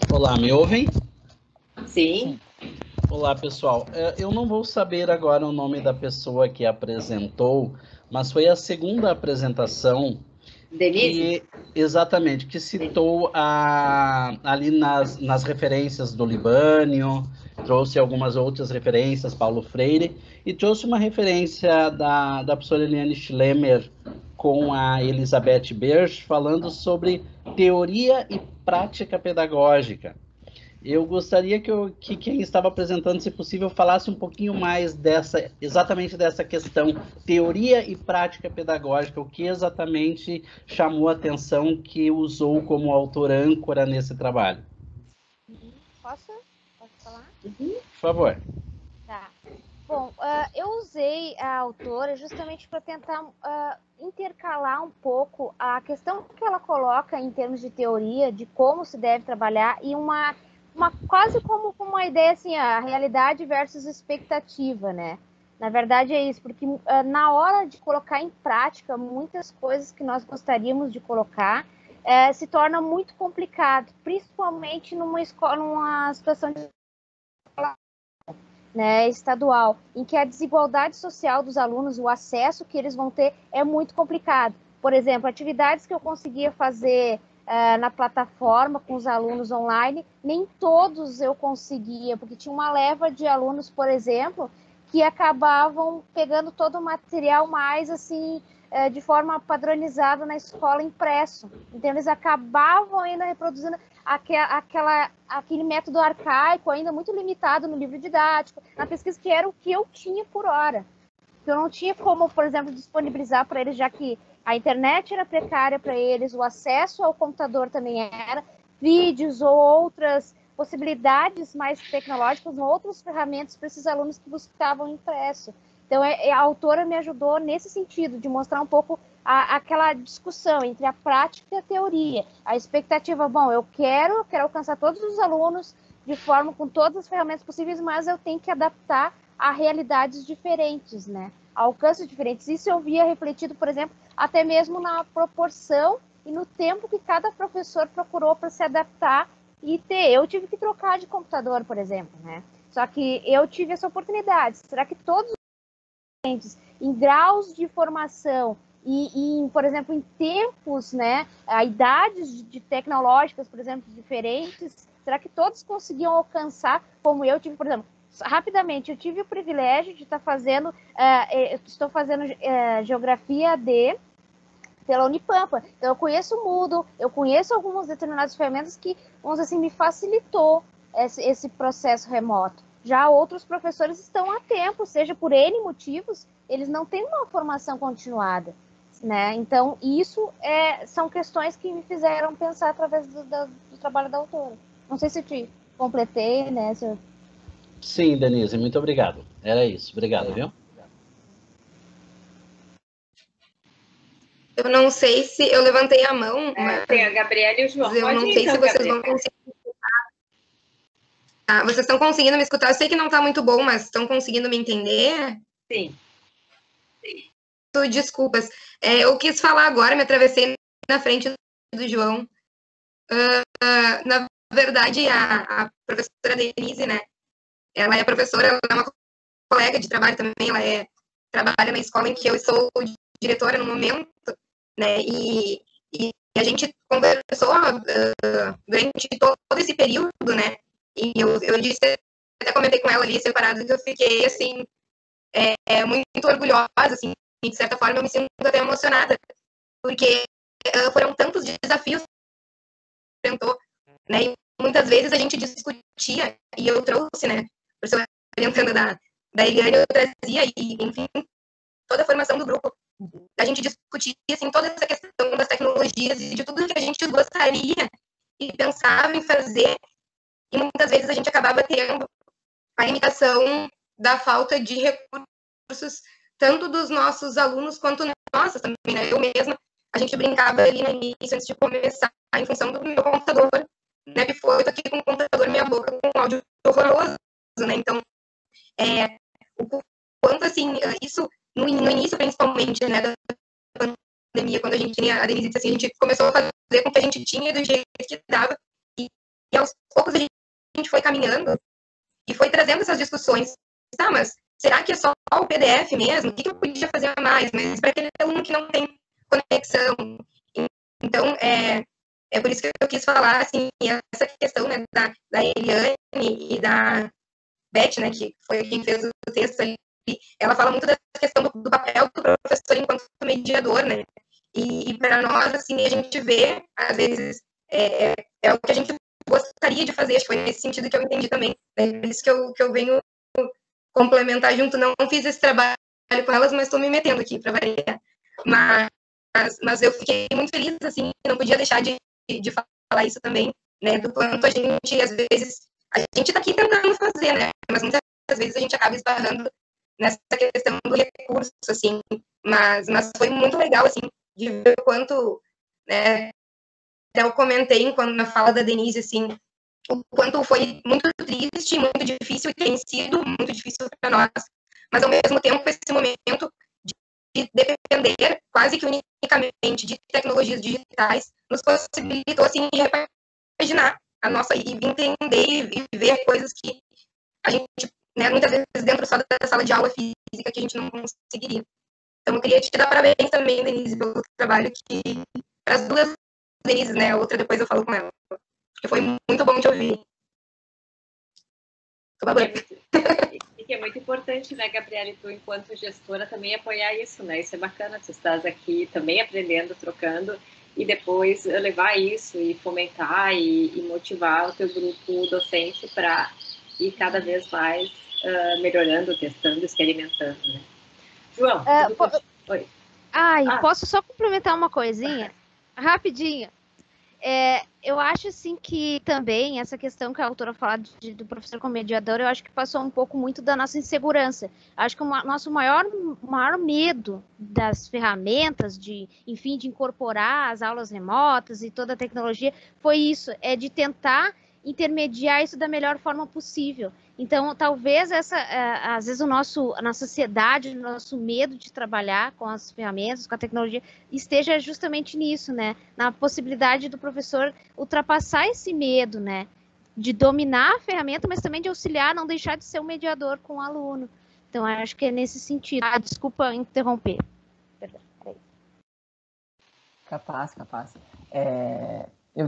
Olá, me ouvem? Sim. Olá, pessoal. Eu não vou saber agora o nome da pessoa que apresentou, mas foi a segunda apresentação. Denise? Exatamente, que citou ali nas referências do Libânio, trouxe algumas outras referências, Paulo Freire, e trouxe uma referência da professora Eliane Schlemmer com a Elizabeth Berch, falando sobre teoria e prática pedagógica. Eu gostaria que quem estava apresentando, se possível, falasse um pouquinho mais exatamente dessa questão, teoria e prática pedagógica, o que exatamente chamou a atenção que usou como autor âncora nesse trabalho. Posso falar? Por favor. Tá. Bom, eu usei a autora justamente para tentar intercalar um pouco a questão que ela coloca em termos de teoria, de como se deve trabalhar, e quase como uma ideia assim, a realidade versus expectativa, né? Na verdade é isso, porque na hora de colocar em prática muitas coisas que nós gostaríamos de colocar, se torna muito complicado, principalmente numa situação de né, estadual, em que a desigualdade social dos alunos, o acesso que eles vão ter é muito complicado. Por exemplo, atividades que eu conseguia fazer na plataforma com os alunos online, nem todos eu conseguia, porque tinha uma leva de alunos, por exemplo, que acabavam pegando todo o material mais assim, de forma padronizada na escola impresso. Então, eles acabavam ainda reproduzindo aquele método arcaico, ainda muito limitado no livro didático, na pesquisa, que era o que eu tinha por hora. Eu não tinha como, por exemplo, disponibilizar para eles, já que a internet era precária para eles, o acesso ao computador também era, vídeos ou outras possibilidades mais tecnológicas, outras ferramentas para esses alunos que buscavam impresso. Então, a autora me ajudou nesse sentido, de mostrar um pouco aquela discussão entre a prática e a teoria. A expectativa, bom, eu quero alcançar todos os alunos de forma com todas as ferramentas possíveis, mas eu tenho que adaptar a realidades diferentes, né? A alcances diferentes. Isso eu via refletido, por exemplo, até mesmo na proporção e no tempo que cada professor procurou para se adaptar e ter. Eu tive que trocar de computador, por exemplo, né? Só que eu tive essa oportunidade. Será que todos os diferentes, em graus de formação e por exemplo, em tempos, né, idades tecnológicas, por exemplo, diferentes, será que todos conseguiam alcançar como eu tive, por exemplo? Rapidamente, eu tive o privilégio de estar fazendo, estou fazendo Geografia AD pela Unipampa. Então, eu conheço o Moodle, eu conheço algumas determinadas ferramentas que, vamos dizer assim, me facilitou esse processo remoto. Já outros professores estão a tempo, seja por N motivos, eles não têm uma formação continuada, né? Então, isso são questões que me fizeram pensar através do trabalho da autora. Não sei se eu te completei, né? Sim, Denise, muito obrigado. Era isso. Obrigado, viu? Eu não sei se eu levantei a mão. Tem a Gabriela e o João. Eu não sei se vocês vão conseguir me escutar. Ah, vocês estão conseguindo me escutar? Eu sei que não está muito bom, mas estão conseguindo me entender? Sim. Desculpas. Eu quis falar agora, me atravessei na frente do João. Na verdade, a professora Denise, né? Ela é professora, ela é uma colega de trabalho também, ela trabalha na escola em que eu sou diretora no momento, né, e a gente conversou durante todo esse período, né, e eu disse até comentei com ela ali separado que eu fiquei, assim, muito orgulhosa, assim, e de certa forma eu me sinto até emocionada, porque foram tantos desafios que enfrentou, né, e muitas vezes a gente discutia, e eu trouxe, né, por ser orientando da Eliane, eu trazia, e enfim, toda a formação do grupo, a gente discutia, assim, toda essa questão das tecnologias e de tudo que a gente gostaria e pensava em fazer, e muitas vezes a gente acabava tendo a limitação da falta de recursos, tanto dos nossos alunos quanto nossas também, né? Eu mesma, a gente brincava ali no início, antes de começar, em função do meu computador, né? Que foi, eu tô aqui com o computador minha boca, com um áudio horroroso, né? Então, o quanto, assim, isso, no início, principalmente, né, da pandemia, quando a gente tinha, a Denise disse assim, a gente começou a fazer com que a gente tinha do jeito que dava, e aos poucos a gente foi caminhando, e foi trazendo essas discussões. Tá, mas será que é só o PDF mesmo? O que eu podia fazer a mais? Mas para aquele aluno que não tem conexão. Então, é por isso que eu quis falar, assim, essa questão, né, da Eliane e da Beth, né, que foi quem fez o texto ali, ela fala muito dessa questão do papel do professor enquanto mediador, né? E para nós, assim, a gente vê, às vezes, é o que a gente gostaria de fazer, acho que foi nesse sentido que eu entendi também, né? Por isso que eu venho complementar junto, não fiz esse trabalho com elas, mas estou me metendo aqui para variar. Mas eu fiquei muito feliz, assim, não podia deixar de falar isso também, né, do quanto a gente, às vezes, a gente está aqui tentando fazer, né, mas muitas vezes a gente acaba esbarrando nessa questão do recurso, assim, mas foi muito legal, assim, de ver o quanto, né, até eu comentei na fala da Denise, assim, o quanto foi muito triste, muito difícil, e tem sido muito difícil para nós, mas ao mesmo tempo esse momento de depender quase que unicamente de tecnologias digitais nos possibilitou, assim, repaginar a nossa, e entender e ver coisas que a gente, né, muitas vezes dentro só da sala de aula física que a gente não conseguiria. Então eu queria te dar parabéns também, Denise, pelo trabalho que, para as duas Denise, né, a outra depois eu falo com ela, porque foi muito bom te ouvir. E que é muito importante, né, Gabriela, e tu, enquanto gestora, também apoiar isso, né? Isso é bacana, tu estás aqui também aprendendo, trocando, e depois levar isso e fomentar e motivar o teu grupo docente para ir cada vez mais melhorando, testando, experimentando, né? João, oi. Posso só complementar uma coisinha? Rapidinho. Eu acho, assim, que também essa questão que a autora fala do professor como mediador, eu acho que passou um pouco muito da nossa insegurança. Acho que o nosso maior medo das ferramentas, enfim, de incorporar as aulas remotas e toda a tecnologia, foi isso, de tentar intermediar isso da melhor forma possível. Então, talvez às vezes a nossa sociedade, o nosso medo de trabalhar com as ferramentas, com a tecnologia, esteja justamente nisso, né? Na possibilidade do professor ultrapassar esse medo, né? De dominar a ferramenta, mas também de auxiliar, não deixar de ser um mediador com o aluno. Então, acho que é nesse sentido. Desculpa interromper. Perdão. Capaz. Eu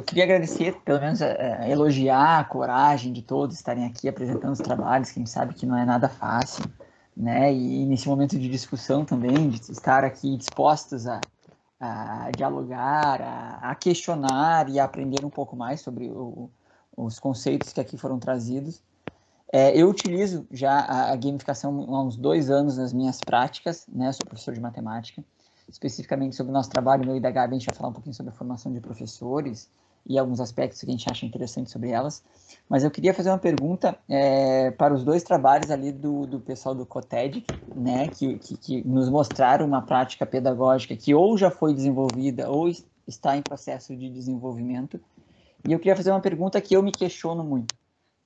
queria agradecer, pelo menos elogiar a coragem de todos estarem aqui apresentando os trabalhos, que a gente sabe que não é nada fácil, né? E nesse momento de discussão também, de estar aqui dispostos a dialogar, a questionar e a aprender um pouco mais sobre os conceitos que aqui foram trazidos. Eu utilizo já a gamificação há uns 2 anos nas minhas práticas, né? Eu sou professor de matemática. Especificamente sobre o nosso trabalho, no da Gabi, a gente vai falar um pouquinho sobre a formação de professores e alguns aspectos que a gente acha interessante sobre elas. Mas eu queria fazer uma pergunta para os 2 trabalhos ali do pessoal do COTED, né, que nos mostraram uma prática pedagógica que ou já foi desenvolvida ou está em processo de desenvolvimento. E eu queria fazer uma pergunta que eu me questiono muito,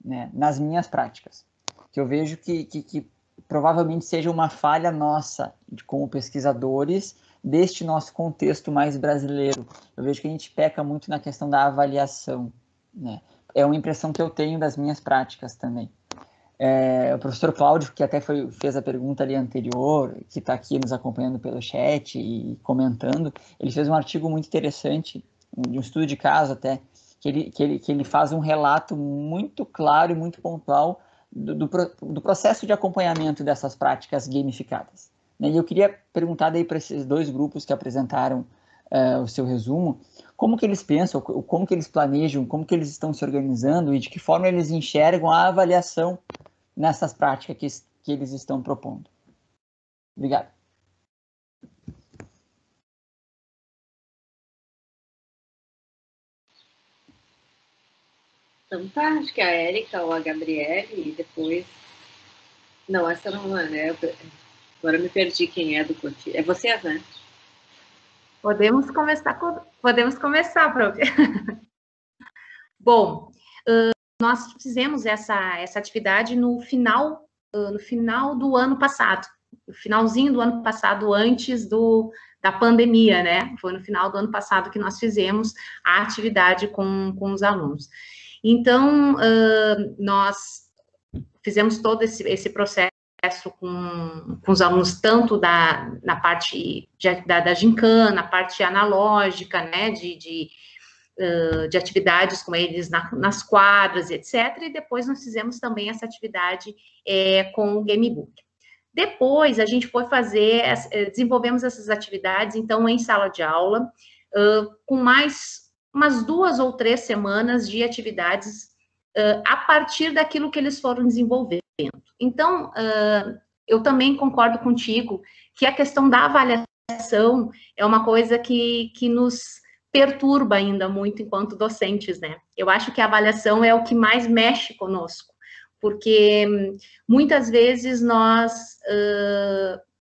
né, nas minhas práticas, que eu vejo que provavelmente seja uma falha nossa como pesquisadores deste nosso contexto mais brasileiro. Eu vejo que a gente peca muito na questão da avaliação, né? É uma impressão que eu tenho das minhas práticas também. O professor Cláudio, que até fez a pergunta ali anterior, que está aqui nos acompanhando pelo chat e comentando, ele fez um artigo muito interessante, de um estudo de caso até, que ele faz um relato muito claro e muito pontual do processo de acompanhamento dessas práticas gamificadas. E eu queria perguntar daí para esses dois grupos que apresentaram o seu resumo, como que eles pensam, como que eles planejam, como que eles estão se organizando e de que forma eles enxergam a avaliação nessas práticas que eles estão propondo. Obrigado. Então tá, acho que a Érica ou a Gabriele, e depois... Não, essa não é, né? Agora eu me perdi quem é do Cotia. É vocês, né? Podemos começar, prof. Bom, nós fizemos essa atividade no final do ano passado, no finalzinho do ano passado, antes da pandemia, né? Foi no final do ano passado que nós fizemos a atividade com os alunos. Então, nós fizemos todo esse processo com os alunos, tanto na parte da gincana, a parte analógica, né, de atividades com eles nas quadras, etc. E depois nós fizemos também essa atividade com o Gamebook. Depois, a gente foi desenvolvemos essas atividades, então, em sala de aula, com mais umas 2 ou 3 semanas de atividades a partir daquilo que eles foram desenvolvendo. Então, eu também concordo contigo que a questão da avaliação é uma coisa que nos perturba ainda muito enquanto docentes, né? Eu acho que a avaliação é o que mais mexe conosco, porque muitas vezes nós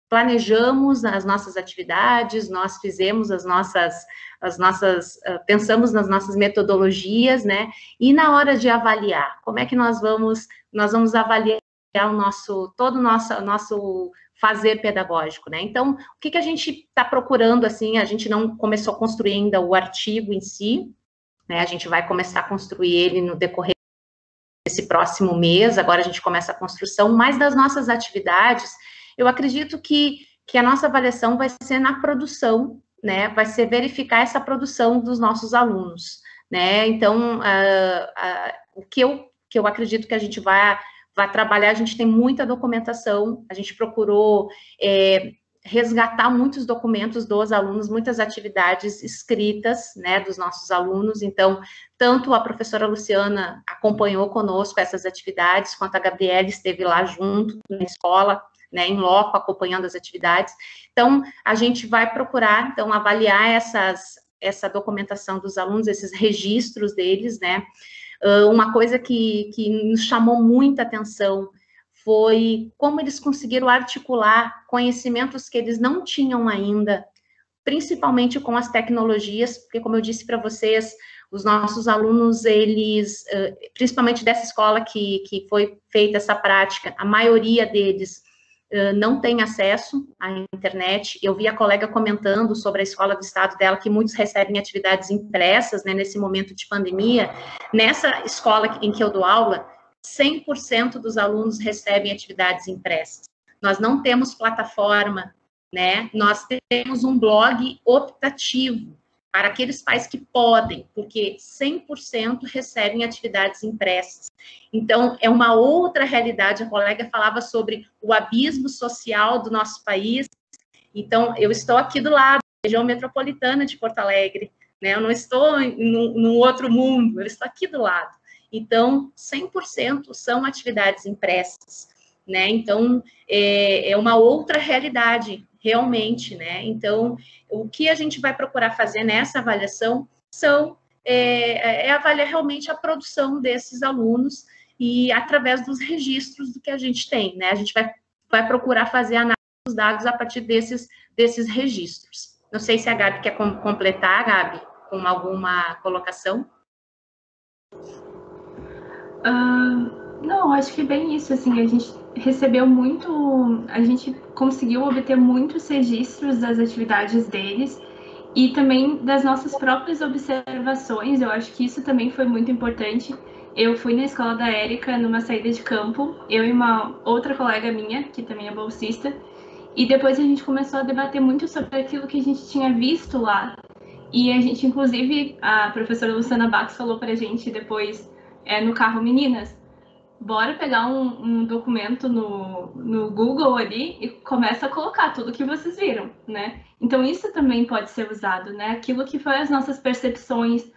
planejamos as nossas atividades, nós fizemos pensamos nas nossas metodologias, né? E na hora de avaliar, como é que nós vamos avaliar todo o nosso fazer pedagógico, né? Então, o que a gente está procurando, assim, a gente não começou a construir ainda o artigo em si, né? A gente vai começar a construir ele no decorrer desse próximo mês, agora a gente começa a construção, mas das nossas atividades, eu acredito que a nossa avaliação vai ser na produção, né? Vai ser verificar essa produção dos nossos alunos, né? Então, o que eu acredito que a gente vai trabalhar, a gente tem muita documentação, a gente procurou resgatar muitos documentos dos alunos, muitas atividades escritas, né, dos nossos alunos. Então, tanto a professora Luciana acompanhou conosco essas atividades, quanto a Gabriela esteve lá junto na escola, né, em loco, acompanhando as atividades. Então, a gente vai procurar, então, avaliar essa documentação dos alunos, esses registros deles, né. Uma coisa que nos chamou muita atenção foi como eles conseguiram articular conhecimentos que eles não tinham ainda, principalmente com as tecnologias, porque, como eu disse para vocês, os nossos alunos, eles, principalmente dessa escola que foi feita essa prática, a maioria deles não tem acesso à internet. Eu vi a colega comentando sobre a escola do estado dela, que muitos recebem atividades impressas, né, nesse momento de pandemia. Nessa escola em que eu dou aula, 100% dos alunos recebem atividades impressas. Nós não temos plataforma, né? Nós temos um blog optativo para aqueles pais que podem, porque 100% recebem atividades impressas. Então, é uma outra realidade. A colega falava sobre o abismo social do nosso país. Então, eu estou aqui do lado, região metropolitana de Porto Alegre, né? Eu não estou num outro mundo, eu estou aqui do lado. Então, 100% são atividades impressas, né? Então, é uma outra realidade, realmente, né? Então, o que a gente vai procurar fazer nessa avaliação é avaliar realmente a produção desses alunos e através dos registros do que a gente tem, né? A gente vai procurar fazer análise dos dados a partir desses registros. Não sei se a Gabi quer completar, Gabi, com alguma colocação. Não, acho que é bem isso, assim, a gente recebeu a gente conseguiu obter muitos registros das atividades deles e também das nossas próprias observações. Eu acho que isso também foi muito importante. Eu fui na escola da Érica numa saída de campo, eu e uma outra colega minha, que também é bolsista, e depois a gente começou a debater muito sobre aquilo que a gente tinha visto lá. E a gente, inclusive, a professora Luciana Bax falou para a gente depois no carro, meninas, bora pegar um documento no Google ali e começa a colocar tudo que vocês viram, né? Então, isso também pode ser usado, né? Aquilo que foi as nossas percepções,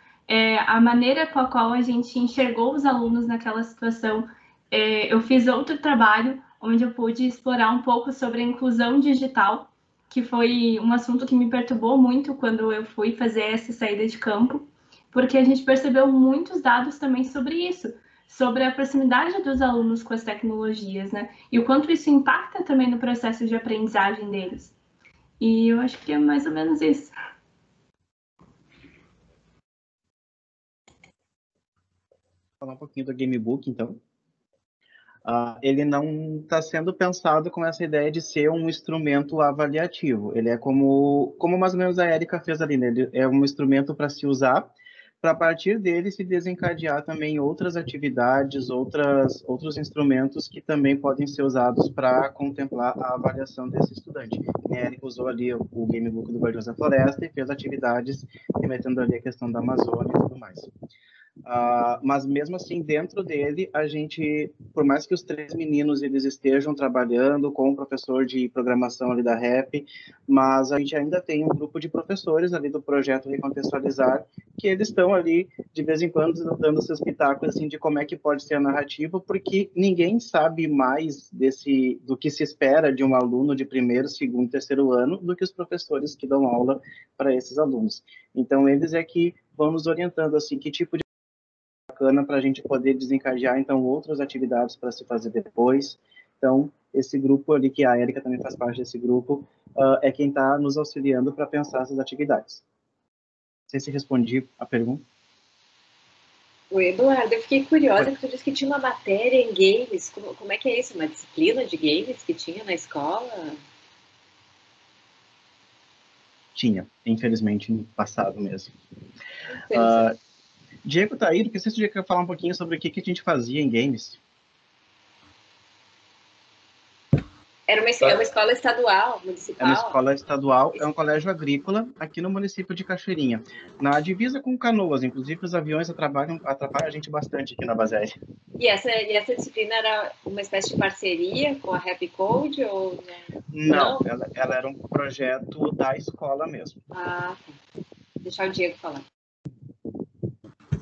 a maneira com a qual a gente enxergou os alunos naquela situação. Eu fiz outro trabalho onde eu pude explorar um pouco sobre a inclusão digital, que foi um assunto que me perturbou muito quando eu fui fazer essa saída de campo, porque a gente percebeu muitos dados também sobre isso, sobre a proximidade dos alunos com as tecnologias, né? E o quanto isso impacta também no processo de aprendizagem deles. E eu acho que é mais ou menos isso. Falar um pouquinho do Gamebook, então. Ele não está sendo pensado com essa ideia de ser um instrumento avaliativo. Ele é como mais ou menos a Érica fez ali, né? Ele é um instrumento para se usar, para a partir dele se desencadear também outras atividades, outros instrumentos que também podem ser usados para contemplar a avaliação desse estudante. A Érica usou ali o Gamebook do Guardiões da Floresta e fez atividades remetendo ali a questão da Amazônia e tudo mais. Mas mesmo assim, dentro dele, a gente, por mais que os 3 meninos eles estejam trabalhando com o professor de programação ali da REP, mas a gente ainda tem um grupo de professores ali do projeto Recontextualizar, que eles estão ali, de vez em quando, dando seus pitacos assim, de como é que pode ser a narrativa, porque ninguém sabe mais do que se espera de um aluno de primeiro, segundo, terceiro ano, do que os professores que dão aula para esses alunos. Então, eles é que vão nos orientando, assim, que tipo de bacana para a gente poder desencadear, então, outras atividades para se fazer depois. Então, esse grupo ali, que a Érica também faz parte desse grupo, é quem está nos auxiliando para pensar essas atividades. Não sei se respondi a pergunta. Oi, Eduardo, eu fiquei curiosa que tu disse que tinha uma matéria em games. Como é que é isso? Uma disciplina de games que tinha na escola? Tinha, infelizmente, no passado mesmo. Diego tá aí, porque se você quer falar um pouquinho sobre o que a gente fazia em games. É uma escola estadual, municipal? É uma escola estadual, é um colégio agrícola aqui no município de Cachoeirinha, na divisa com Canoas. Inclusive, os aviões atrapalham a gente bastante aqui na Baseli. E essa disciplina era uma espécie de parceria com a Happy Code? Ou não? Ela era um projeto da escola mesmo. Tá. Deixar o Diego falar.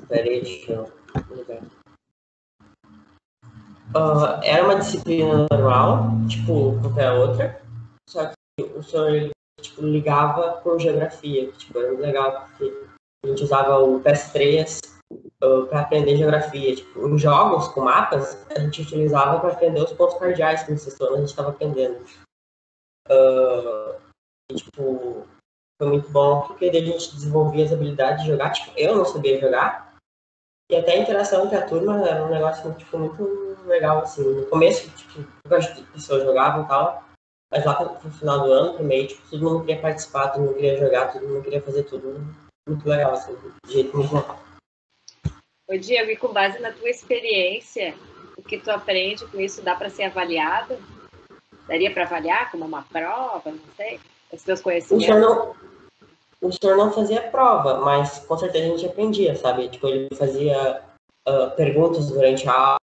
Peraí, deixa eu ligar. Era uma disciplina normal, tipo qualquer outra, só que o senhor tipo, ligava com geografia, tipo, era muito legal, porque a gente usava o PS3 para aprender geografia. Tipo, os jogos com mapas, a gente utilizava para aprender os pontos cardeais que nesse ano a gente estava aprendendo. E, tipo, foi muito bom, porque a gente desenvolvia as habilidades de jogar. Tipo, eu não sabia jogar, e até a interação entre a turma era um negócio tipo, muito legal, assim. No começo, tipo, as pessoas jogavam e tal, mas lá pro final do ano, pro meio, tipo, todo mundo queria participar, todo mundo queria jogar, todo mundo queria fazer tudo. Muito legal, assim, de jeito muito legal. Ô, Diego, e com base na tua experiência, o que tu aprende com isso dá para ser avaliado? Daria para avaliar como uma prova, não sei? Os teus conhecimentos? O senhor não fazia prova, mas com certeza a gente aprendia, sabe? Tipo, ele fazia perguntas durante a aula,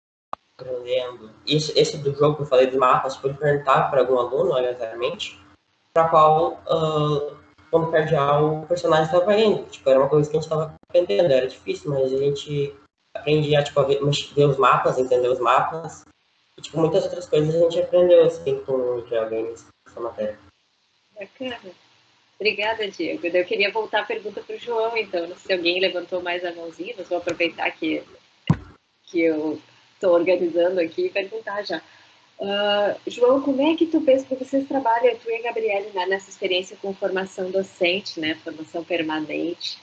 aprendendo. Esse do jogo que eu falei dos mapas, tipo, ele perguntava para algum aluno, aleatoriamente, para qual ponto cardeal o personagem estava indo. Tipo, era uma coisa que a gente estava aprendendo, era difícil, mas a gente aprendia tipo, a ver os mapas, entender os mapas. E, tipo, muitas outras coisas a gente aprendeu, assim, com o videogames, essa matéria. Bacana. Obrigada, Diego. Eu queria voltar a pergunta para o João, então. Não sei se alguém levantou mais a mãozinha, mas vou aproveitar que eu estou organizando aqui e perguntar já. João, como é que tu pensa que vocês trabalham, tu e a Gabriele, né, nessa experiência com formação docente, né, formação permanente?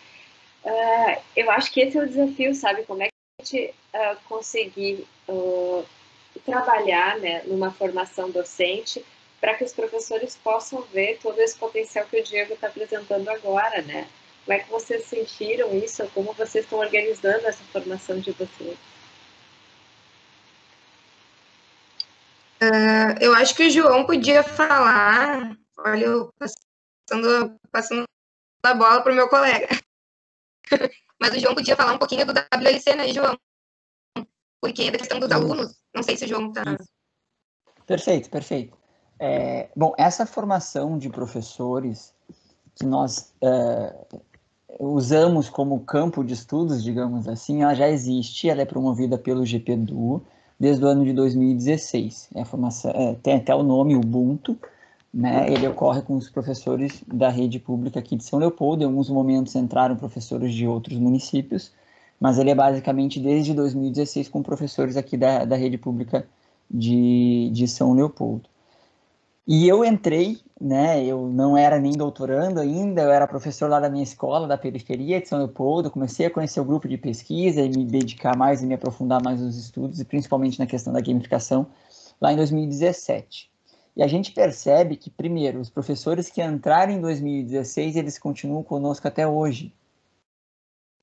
Eu acho que esse é o desafio, sabe? Como é que a gente conseguir trabalhar, né, numa formação docente para que os professores possam ver todo esse potencial que o Diego está apresentando agora, né? Como é que vocês sentiram isso? Como vocês estão organizando essa formação de vocês? Eu acho que o João podia falar, olha, eu passando a bola para o meu colega. Mas o João podia falar um pouquinho do WLC, né, João? Porque da questão dos alunos, não sei se o João está... Perfeito, perfeito. Bom, essa formação de professores que nós usamos como campo de estudos, digamos assim, ela já existe, ela é promovida pelo GPDU desde o ano de 2016. A formação, tem até o nome Ubuntu, né? Ele ocorre com os professores da rede pública aqui de São Leopoldo. Em alguns momentos entraram professores de outros municípios, mas ele é basicamente desde 2016 com professores aqui da rede pública de São Leopoldo. E eu entrei, né, eu não era nem doutorando ainda, eu era professor lá da minha escola, da periferia de São Leopoldo, comecei a conhecer o grupo de pesquisa e me dedicar mais e me aprofundar mais nos estudos, e principalmente na questão da gamificação, lá em 2017. E a gente percebe que, primeiro, os professores que entraram em 2016, eles continuam conosco até hoje.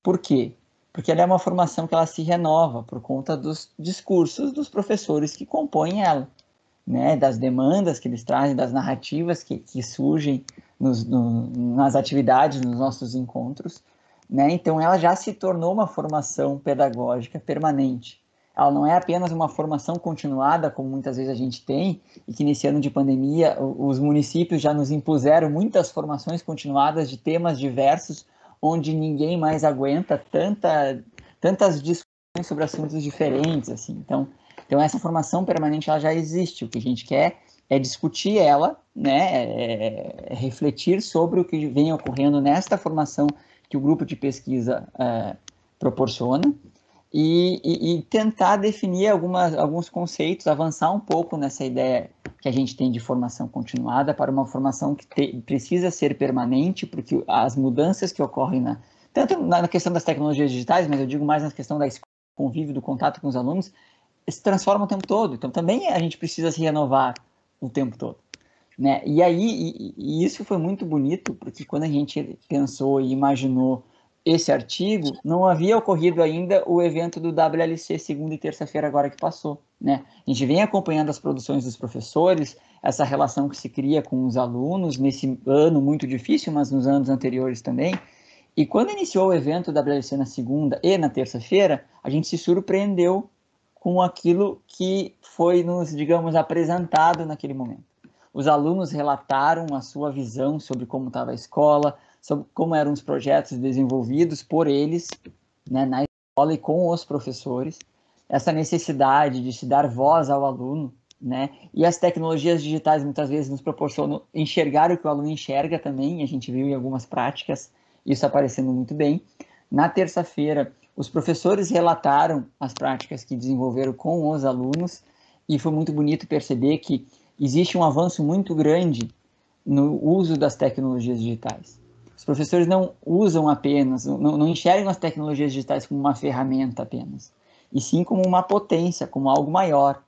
Por quê? Porque ela é uma formação que ela se renova por conta dos discursos dos professores que compõem ela, né, das demandas que eles trazem, das narrativas que surgem nas atividades, nos nossos encontros, né? Então ela já se tornou uma formação pedagógica permanente. Ela não é apenas uma formação continuada, como muitas vezes a gente tem, e que nesse ano de pandemia os municípios já nos impuseram muitas formações continuadas de temas diversos, onde ninguém mais aguenta tantas discussões sobre assuntos diferentes, assim. Então essa formação permanente ela já existe. O que a gente quer é discutir ela, né, refletir sobre o que vem ocorrendo nesta formação que o grupo de pesquisa proporciona e tentar definir alguns conceitos, avançar um pouco nessa ideia que a gente tem de formação continuada para uma formação que precisa ser permanente, porque as mudanças que ocorrem tanto na questão das tecnologias digitais, mas eu digo mais na questão do convívio, do contato com os alunos, se transforma o tempo todo. Então também a gente precisa se renovar o tempo todo, né? E aí isso foi muito bonito, porque quando a gente pensou e imaginou esse artigo, não havia ocorrido ainda o evento do WLC segunda e terça-feira agora que passou, né? A gente vem acompanhando as produções dos professores, essa relação que se cria com os alunos nesse ano muito difícil, mas nos anos anteriores também. E quando iniciou o evento do WLC na segunda e na terça-feira, a gente se surpreendeu com aquilo que foi nos, digamos, apresentado naquele momento. Os alunos relataram a sua visão sobre como estava a escola, sobre como eram os projetos desenvolvidos por eles, né, na escola e com os professores, essa necessidade de se dar voz ao aluno, né, e as tecnologias digitais muitas vezes nos proporcionam enxergar o que o aluno enxerga também, a gente viu em algumas práticas isso aparecendo muito bem. Na terça-feira, os professores relataram as práticas que desenvolveram com os alunos e foi muito bonito perceber que existe um avanço muito grande no uso das tecnologias digitais. Os professores não usam apenas, não enxergam as tecnologias digitais como uma ferramenta apenas, e sim como uma potência, como algo maior.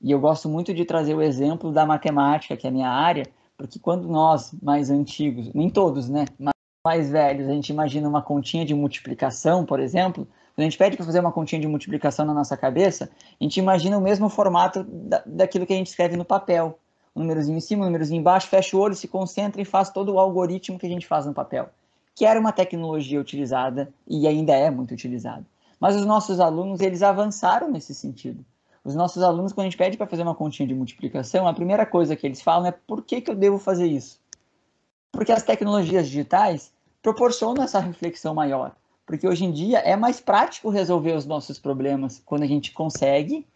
E eu gosto muito de trazer o exemplo da matemática, que é a minha área, porque quando nós, mais antigos, nem todos, né, mas mais velhos, a gente imagina uma continha de multiplicação, por exemplo, quando a gente pede para fazer uma continha de multiplicação na nossa cabeça, a gente imagina o mesmo formato daquilo que a gente escreve no papel. Um númerozinho em cima, um númerozinho embaixo, fecha o olho, se concentra e faz todo o algoritmo que a gente faz no papel, que era uma tecnologia utilizada e ainda é muito utilizada. Mas os nossos alunos, eles avançaram nesse sentido. Os nossos alunos, quando a gente pede para fazer uma continha de multiplicação, a primeira coisa que eles falam é: por que eu devo fazer isso? Porque as tecnologias digitais proporcionam essa reflexão maior. Porque hoje em dia é mais prático resolver os nossos problemas quando a gente consegue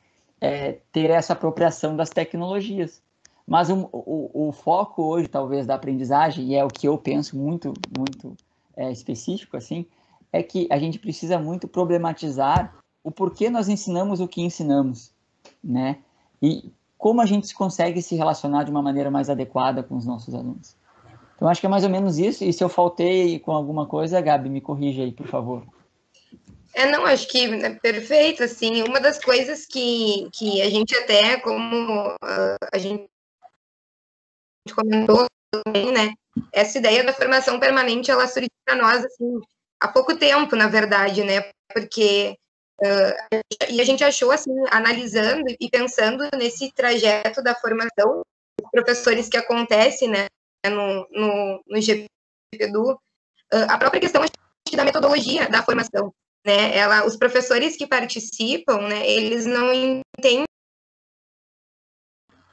ter essa apropriação das tecnologias. Mas o foco hoje, talvez, da aprendizagem, e é o que eu penso muito específico, assim, é que a gente precisa muito problematizar o porquê nós ensinamos o que ensinamos, né? E como a gente consegue se relacionar de uma maneira mais adequada com os nossos alunos. Então, acho que é mais ou menos isso, e se eu faltei com alguma coisa, Gabi, me corrija aí, por favor. Não, acho que é perfeito, assim, uma das coisas que a gente até, como a gente comentou também, né, essa ideia da formação permanente, ela surgiu para nós, assim, há pouco tempo, na verdade, né, porque e a gente achou, assim, analisando e pensando nesse trajeto da formação, os professores que acontece, né, no GPDU, a própria questão da metodologia da formação, né? Os professores que participam, né, eles não entendem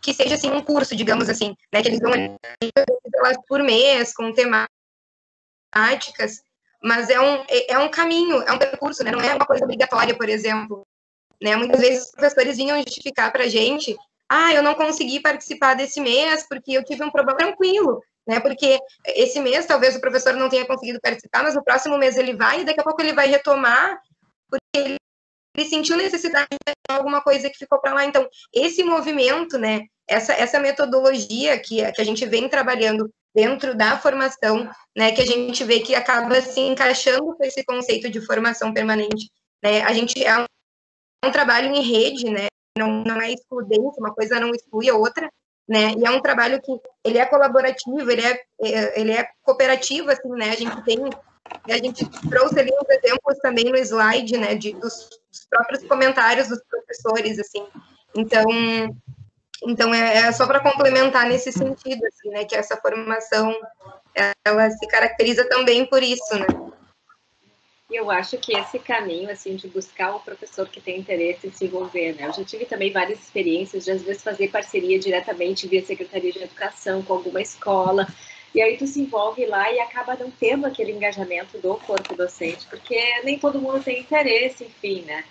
que seja assim um curso, digamos assim, né, que eles vão por mês com temáticas, mas é um caminho, é um percurso, né? Não é uma coisa obrigatória, por exemplo, né? Muitas vezes os professores vinham justificar para a gente, eu não consegui participar desse mês porque eu tive um problema. Tranquilo, né? Porque esse mês talvez o professor não tenha conseguido participar, mas no próximo mês ele vai, e daqui a pouco ele vai retomar, porque ele sentiu necessidade de alguma coisa que ficou para lá. Então, esse movimento, né? Essa metodologia que a gente vem trabalhando dentro da formação, né? Que a gente vê que acaba se encaixando com esse conceito de formação permanente, né? A gente é um trabalho em rede, né? Não é excludente, uma coisa não exclui a outra, né? E é um trabalho que ele é colaborativo, ele é cooperativo, assim, né? A gente trouxe ali uns exemplos também no slide, né? Dos próprios comentários dos professores, assim. Então é só para complementar nesse sentido, assim, né? Que essa formação ela se caracteriza também por isso, né? E eu acho que esse caminho, assim, de buscar o professor que tem interesse em se envolver, né? Eu já tive também várias experiências de, às vezes, fazer parceria diretamente via Secretaria de Educação com alguma escola, e aí tu se envolve lá e acaba não tendo aquele engajamento do corpo docente, porque nem todo mundo tem interesse, enfim, né?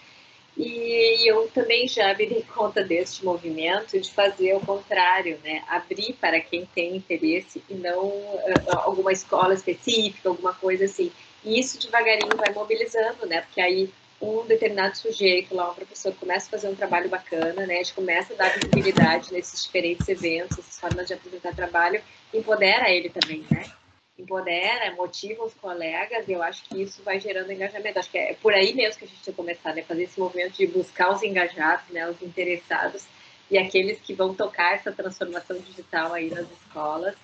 E eu também já me dei conta deste movimento de fazer o contrário, né? Abrir para quem tem interesse e não alguma escola específica, alguma coisa assim. E isso devagarinho vai mobilizando, né? Porque aí um determinado sujeito lá, um professor, começa a fazer um trabalho bacana, né? A gente começa a dar visibilidade nesses diferentes eventos, essas formas de apresentar trabalho, empodera ele também, né? Empodera, motiva os colegas, e eu acho que isso vai gerando engajamento. Acho que é por aí mesmo que a gente tem que começar, né? Fazer esse movimento de buscar os engajados, né? Os interessados e aqueles que vão tocar essa transformação digital aí nas escolas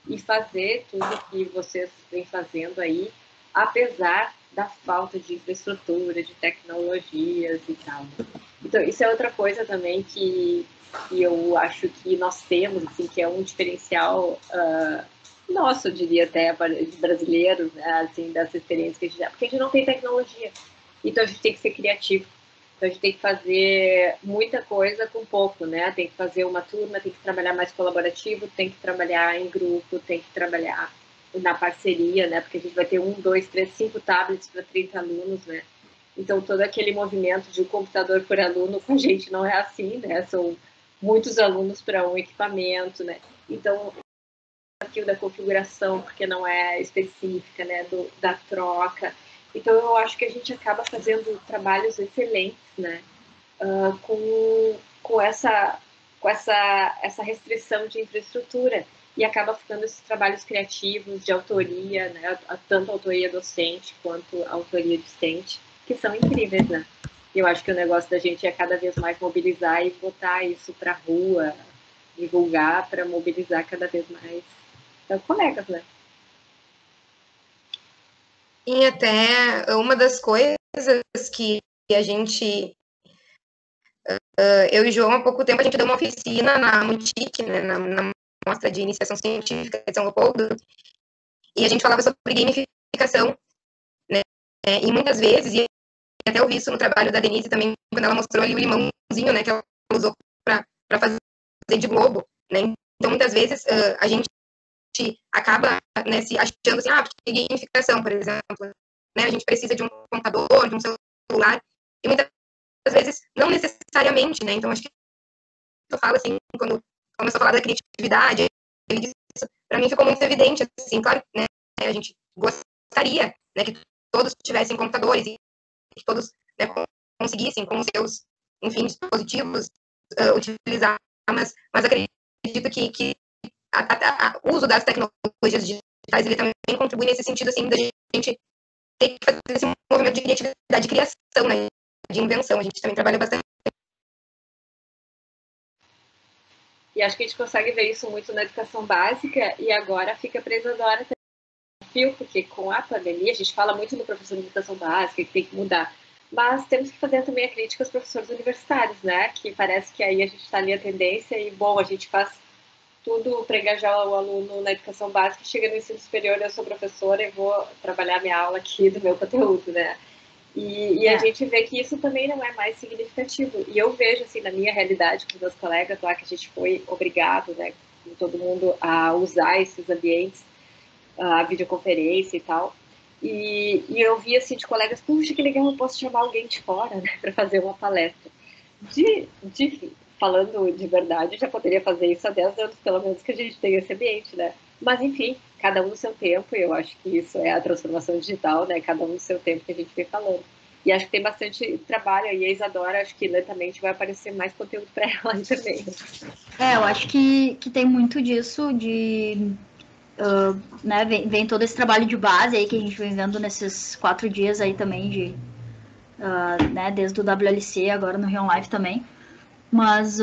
e fazer tudo que vocês vêm fazendo aí, apesar da falta de infraestrutura, de tecnologias e tal. Então, isso é outra coisa também que eu acho que nós temos, assim, que é um diferencial nosso, eu diria até, de brasileiros, né, assim, dessa experiência que a gente já... Porque a gente não tem tecnologia. Então, a gente tem que ser criativo. Então, a gente tem que fazer muita coisa com pouco, né? Tem que fazer uma turma, tem que trabalhar mais colaborativo, tem que trabalhar em grupo, tem que trabalhar na parceria, né? Porque a gente vai ter 1, 2, 3, 5 tablets para 30 alunos, né? Então, todo aquele movimento de um computador por aluno, com a gente não é assim, né? São muitos alunos para um equipamento, né? Então, o desafio da configuração, porque não é específica, né? Da troca. Então, eu acho que a gente acaba fazendo trabalhos excelentes, né? Com essa restrição de infraestrutura. E acaba ficando esses trabalhos criativos de autoria, né? Tanto autoria docente quanto autoria discente, que são incríveis, né? E eu acho que o negócio da gente é cada vez mais mobilizar e botar isso para a rua, divulgar para mobilizar cada vez mais colegas, né? E até uma das coisas que a gente... eu e o João, há pouco tempo, a gente deu uma oficina na MUTIC, né, na Mostra de Iniciação Científica de São Leopoldo, e a gente falava sobre gamificação, né, e muitas vezes, e até eu vi isso no trabalho da Denise também, quando ela mostrou ali o limãozinho, né, que ela usou para fazer de globo, né, então muitas vezes a gente acaba, né, se achando assim, porque gamificação, por exemplo, né, a gente precisa de um computador, de um celular, e muitas vezes não necessariamente, né, então acho que eu falo assim, quando começou a falar da criatividade, isso para mim ficou muito evidente, assim, claro, né, a gente gostaria, né, que todos tivessem computadores e que todos, né, conseguissem com os seus, enfim, dispositivos utilizar, mas acredito que o uso das tecnologias digitais, ele também contribui nesse sentido, assim, da gente ter que fazer esse movimento de criatividade, de criação, né, de invenção. A gente também trabalha bastante. E acho que a gente consegue ver isso muito na educação básica e agora fica presa agora também, porque com a pandemia a gente fala muito do professor de educação básica, que tem que mudar, mas temos que fazer também a crítica aos professores universitários, né, que parece que aí a gente está ali a tendência e, bom, a gente faz tudo para engajar o aluno na educação básica, chega no ensino superior, eu sou professora e vou trabalhar minha aula aqui do meu conteúdo, né? E a gente vê que isso também não é mais significativo. E eu vejo, assim, na minha realidade, com meus colegas lá, que a gente foi obrigado, né, com todo mundo, a usar esses ambientes, a videoconferência e tal. E eu vi, assim, de colegas, puxa, que legal, eu posso chamar alguém de fora, né, para fazer uma palestra. Falando de verdade, já poderia fazer isso há 10 anos, pelo menos, que a gente tem esse ambiente, né? Mas, enfim, cada um no seu tempo, e eu acho que isso é a transformação digital, né? Cada um no seu tempo que a gente vem falando. E acho que tem bastante trabalho aí, a Isadora, acho que lentamente vai aparecer mais conteúdo para ela aí também. Eu acho que tem muito disso, né, vem todo esse trabalho de base aí que a gente vem vendo nesses 4 dias aí também, né, desde o WLC, agora no Rio Live também. Mas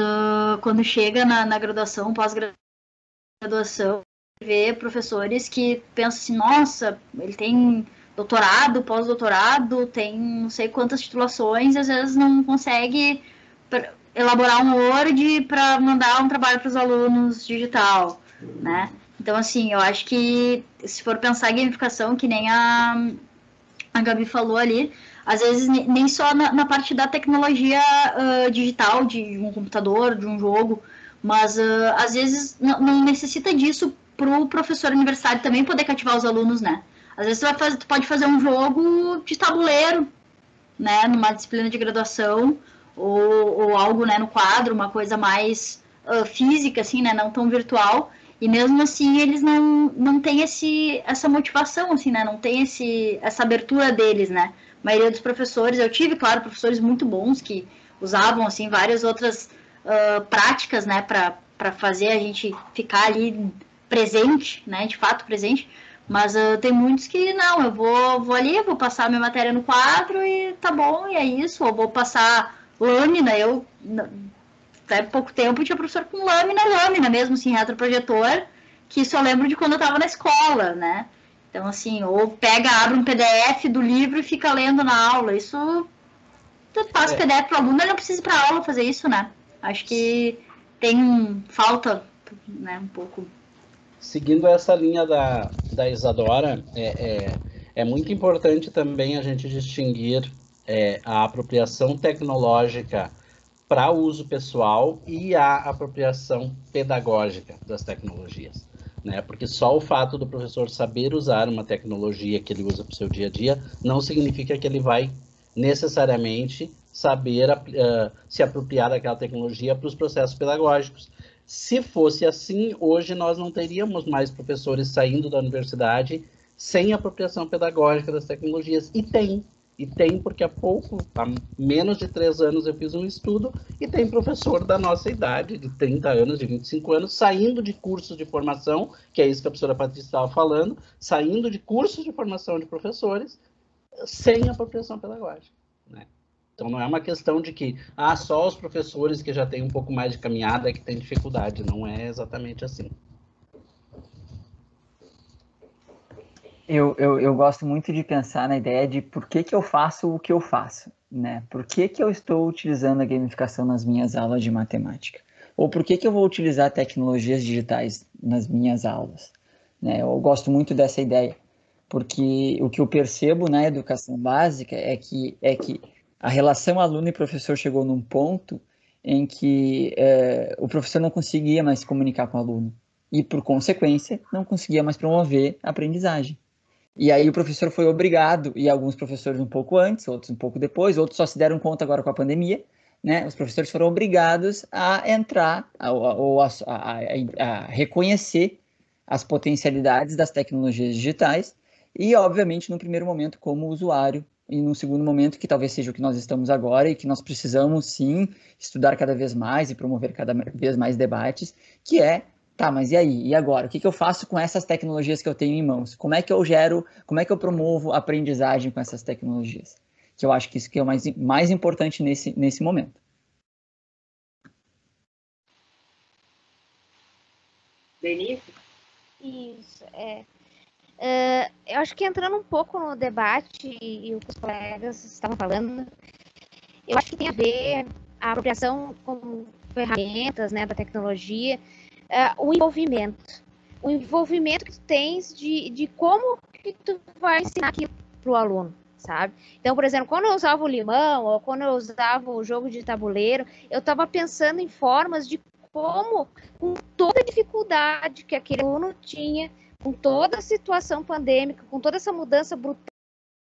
quando chega na graduação, pós-graduação, vê professores que pensam assim, nossa, ele tem doutorado, pós-doutorado, tem não sei quantas titulações, e às vezes não consegue elaborar um Word para mandar um trabalho para os alunos digital, né? Então, assim, eu acho que se for pensar em gamificação, que nem a Gabi falou ali, às vezes nem só na parte da tecnologia digital, de um computador, de um jogo, mas às vezes não necessita disso para o professor universitário também poder cativar os alunos, né? Às vezes tu pode fazer um jogo de tabuleiro, né, numa disciplina de graduação, ou algo, né, no quadro, uma coisa mais física, assim, né, não tão virtual, e mesmo assim eles não têm essa motivação, assim, né, não tem essa abertura deles, né. A maioria dos professores, eu tive, claro, professores muito bons que usavam, assim, várias outras práticas, né, para fazer a gente ficar ali presente, né, de fato presente, mas tem muitos que não, eu vou ali, vou passar minha matéria no quadro e tá bom, e é isso, ou vou passar lâmina, eu até pouco tempo tinha professor com lâmina mesmo, assim, retroprojetor, que isso eu lembro de quando eu tava na escola, né? Então, assim, ou abre um PDF do livro e fica lendo na aula, isso passa PDF pro aluno, ele não precisa ir pra aula fazer isso, né? Acho que falta, né, um pouco. Seguindo essa linha da Isadora, é muito importante também a gente distinguir a apropriação tecnológica para uso pessoal e a apropriação pedagógica das tecnologias, né? Porque só o fato do professor saber usar uma tecnologia que ele usa para o seu dia a dia não significa que ele vai necessariamente saber se apropriar daquela tecnologia para os processos pedagógicos. Se fosse assim, hoje nós não teríamos mais professores saindo da universidade sem apropriação pedagógica das tecnologias. E tem porque há menos de 3 anos eu fiz um estudo e tem professor da nossa idade, de 30 anos, de 25 anos, saindo de cursos de formação, que é isso que a professora Patrícia estava falando, saindo de cursos de formação de professores sem apropriação pedagógica, né? Então, não é uma questão de que só os professores que já têm um pouco mais de caminhada é que têm dificuldade. Não é exatamente assim. Eu gosto muito de pensar na ideia de por que eu faço o que eu faço, né? Por que eu estou utilizando a gamificação nas minhas aulas de matemática? Ou por que eu vou utilizar tecnologias digitais nas minhas aulas? Né? Eu gosto muito dessa ideia, porque o que eu percebo na educação básica é que a relação aluno e professor chegou num ponto em que o professor não conseguia mais se comunicar com o aluno e, por consequência, não conseguia mais promover a aprendizagem. E aí o professor foi obrigado, e alguns professores um pouco antes, outros um pouco depois, outros só se deram conta agora com a pandemia, né? Os professores foram obrigados a entrar, a reconhecer as potencialidades das tecnologias digitais e, obviamente, no primeiro momento, como usuário, e num segundo momento, que talvez seja o que nós estamos agora e que nós precisamos, sim, estudar cada vez mais e promover cada vez mais debates, que é, tá, mas e aí? E agora? O que eu faço com essas tecnologias que eu tenho em mãos? Como é que eu promovo a aprendizagem com essas tecnologias? Que eu acho que isso que é o mais importante nesse momento. Denise? Isso, eu acho que entrando um pouco no debate e o que os colegas estavam falando, eu acho que tem a ver a apropriação com ferramentas, né, da tecnologia, o envolvimento que tu tens de como que tu vai ensinar aquilo para o aluno, sabe? Então, por exemplo, quando eu usava o limão, ou quando eu usava o jogo de tabuleiro, eu estava pensando em formas de como, com toda a dificuldade que aquele aluno tinha, com toda a situação pandêmica, com toda essa mudança brutal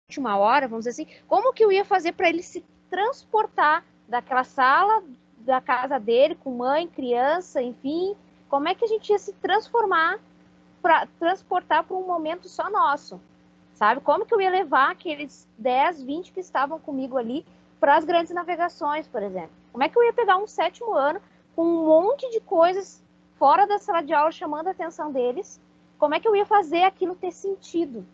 de uma hora, vamos dizer assim, como que eu ia fazer para ele se transportar daquela sala da casa dele, com mãe, criança, enfim, como é que a gente ia se transportar para um momento só nosso, sabe? Como que eu ia levar aqueles 10, 20 que estavam comigo ali para as grandes navegações, por exemplo? Como é que eu ia pegar um 7º ano com um monte de coisas fora da sala de aula chamando a atenção deles? Como é que eu ia fazer aquilo ter sentido,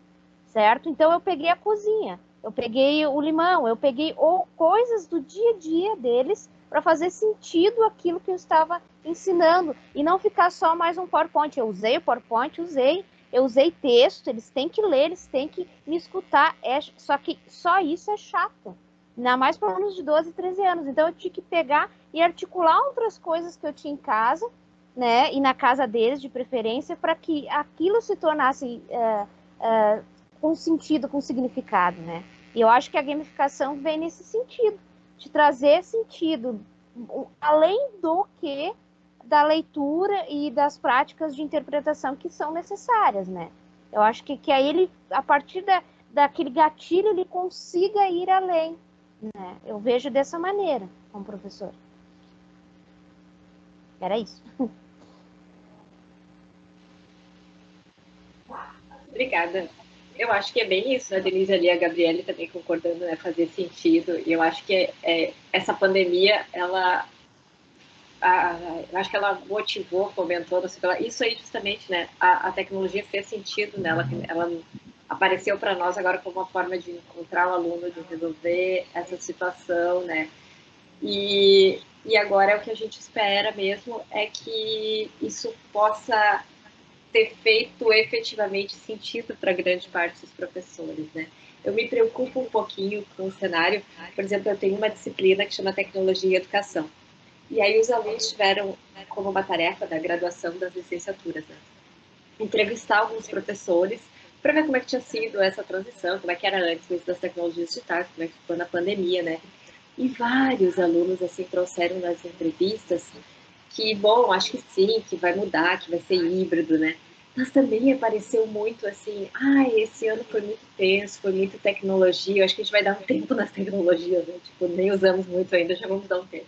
certo? Então eu peguei a cozinha, eu peguei o limão, eu peguei coisas do dia a dia deles para fazer sentido aquilo que eu estava ensinando e não ficar só mais um PowerPoint. Eu usei o PowerPoint, eu usei texto, eles têm que ler, eles têm que me escutar, só que só isso é chato, ainda mais para alunos de 12, 13 anos. Então eu tinha que pegar e articular outras coisas que eu tinha em casa, né, e na casa deles, de preferência, para que aquilo se tornasse com sentido, com significado, né? E eu acho que a gamificação vem nesse sentido, de trazer sentido, além do que da leitura e das práticas de interpretação que são necessárias, né? Eu acho que aí ele, a partir daquele gatilho, ele consiga ir além, né? Eu vejo dessa maneira, como professor. Era isso. Obrigada. Eu acho que é bem isso, né, Denise, ali, a Gabriele também concordando, né, fazer sentido. E eu acho que essa pandemia, eu acho que ela motivou, fomentou, isso aí justamente, né, a tecnologia fez sentido nela, ela apareceu para nós agora como uma forma de encontrar o aluno, de resolver essa situação, né, e agora o que a gente espera mesmo é que isso possa ter feito efetivamente sentido para grande parte dos professores, né? Eu me preocupo um pouquinho com o cenário, por exemplo, eu tenho uma disciplina que chama Tecnologia e Educação, e aí os alunos tiveram como uma tarefa da graduação das licenciaturas, né, entrevistar alguns professores para ver como é que tinha sido essa transição, como é que era antes das tecnologias digitais, como é que ficou na pandemia, né? E vários alunos, assim, trouxeram nas entrevistas que, bom, acho que sim, que vai mudar, que vai ser híbrido, né? Mas também apareceu muito assim, esse ano foi muito tenso, foi muita tecnologia, eu acho que a gente vai dar um tempo nas tecnologias, né? Tipo, nem usamos muito ainda, já vamos dar um tempo.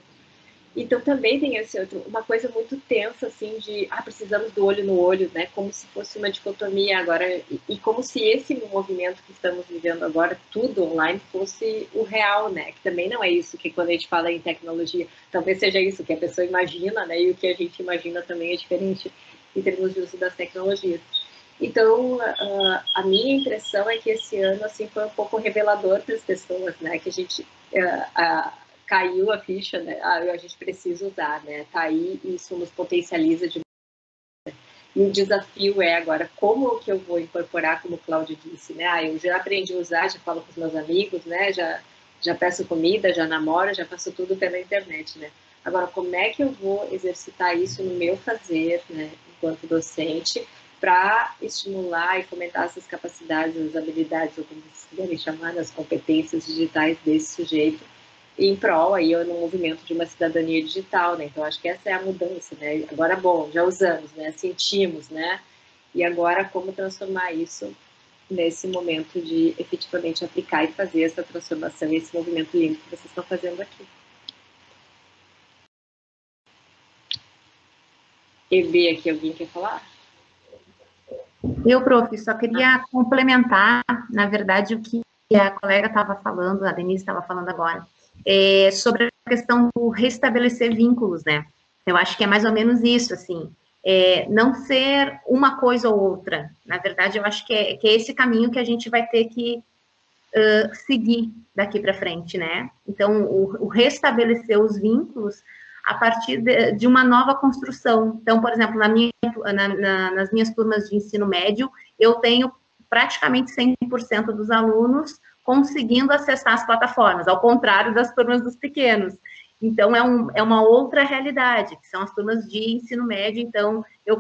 Então também tem uma coisa muito tensa, assim, de, precisamos do olho no olho, né? Como se fosse uma dicotomia agora, e como se esse movimento que estamos vivendo agora, tudo online, fosse o real, né? Que também não é isso que quando a gente fala em tecnologia, talvez seja isso que a pessoa imagina, né? E o que a gente imagina também é diferente em termos de uso das tecnologias. Então, a minha impressão é que esse ano, assim, foi um pouco revelador para as pessoas, né? Que a gente... caiu a ficha, né? A gente precisa usar, né? Tá aí, isso nos potencializa de maneira. E o desafio é agora como que eu vou incorporar, como o Cláudio disse, né? Eu já aprendi a usar, já falo com os meus amigos, né? Já peço comida, já namoro, já faço tudo pela internet, né? Agora, como é que eu vou exercitar isso no meu fazer, né? Enquanto docente, para estimular e fomentar essas capacidades, as habilidades, ou como vocês quiserem chamar, as competências digitais desse sujeito, em prol aí no movimento de uma cidadania digital, né? Então acho que essa é a mudança, né? Agora, bom, já usamos, né? Sentimos, né? E agora como transformar isso nesse momento de efetivamente aplicar e fazer essa transformação, esse movimento lindo que vocês estão fazendo aqui. EB aqui, alguém quer falar? Eu, prof, só queria complementar, na verdade, o que a colega estava falando, a Denise estava falando agora, sobre a questão do restabelecer vínculos, né? Eu acho que é mais ou menos isso, assim, não ser uma coisa ou outra. Na verdade, eu acho que é esse caminho que a gente vai ter que seguir daqui para frente, né? Então, o restabelecer os vínculos a partir de uma nova construção. Então, por exemplo, nas minhas turmas de ensino médio, eu tenho praticamente 100% dos alunos conseguindo acessar as plataformas, ao contrário das turmas dos pequenos. Então, é uma outra realidade, que são as turmas de ensino médio. Então, eu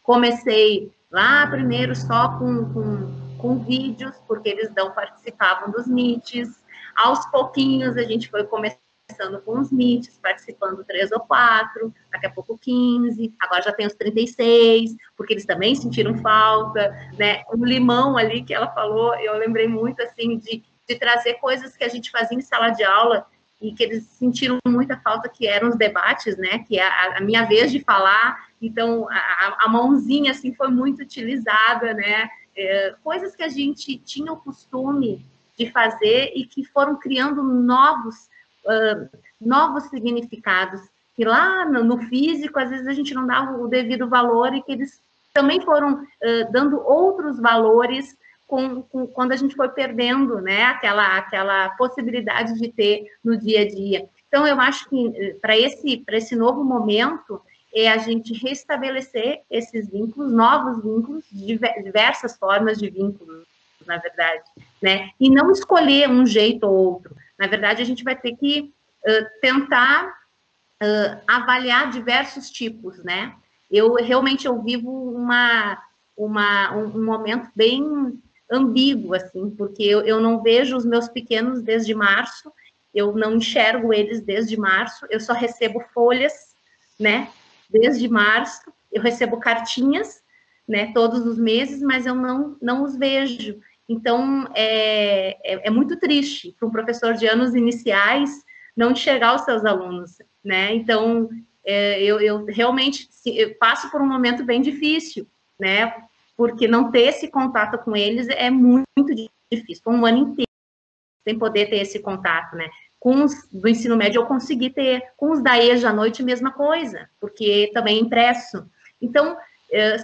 comecei lá primeiro só com vídeos, porque eles não participavam dos meets. Aos pouquinhos, a gente foi começando com os meets, participando 3 ou 4, daqui a pouco 15, agora já tem os 36, porque eles também sentiram falta, né? O limão ali que ela falou, eu lembrei muito, assim, de trazer coisas que a gente fazia em sala de aula e que eles sentiram muita falta, que eram os debates, né? Que é a minha vez de falar, então a mãozinha, assim, foi muito utilizada, né? Coisas que a gente tinha o costume de fazer e que foram criando novos significados, que lá no físico, às vezes a gente não dava o devido valor e que eles também foram dando outros valores quando a gente foi perdendo, né, aquela possibilidade de ter no dia a dia. Então, eu acho que para esse novo momento, é a gente restabelecer esses vínculos, novos vínculos, diversas formas de vínculos, na verdade, né, e não escolher um jeito ou outro. Na verdade, a gente vai ter que tentar avaliar diversos tipos, né? Eu vivo um momento bem ambíguo, assim, porque eu não vejo os meus pequenos desde março, eu não enxergo eles desde março, eu só recebo folhas, né? Desde março, eu recebo cartinhas, né? Todos os meses, mas eu não os vejo. Então, é muito triste para um professor de anos iniciais não enxergar os seus alunos, né? Então, eu realmente eu passo por um momento bem difícil, né? Porque não ter esse contato com eles é muito difícil. Um ano inteiro sem poder ter esse contato, né? Com os do ensino médio eu consegui ter, com os da EJA à noite, mesma coisa, porque também é impresso. Então,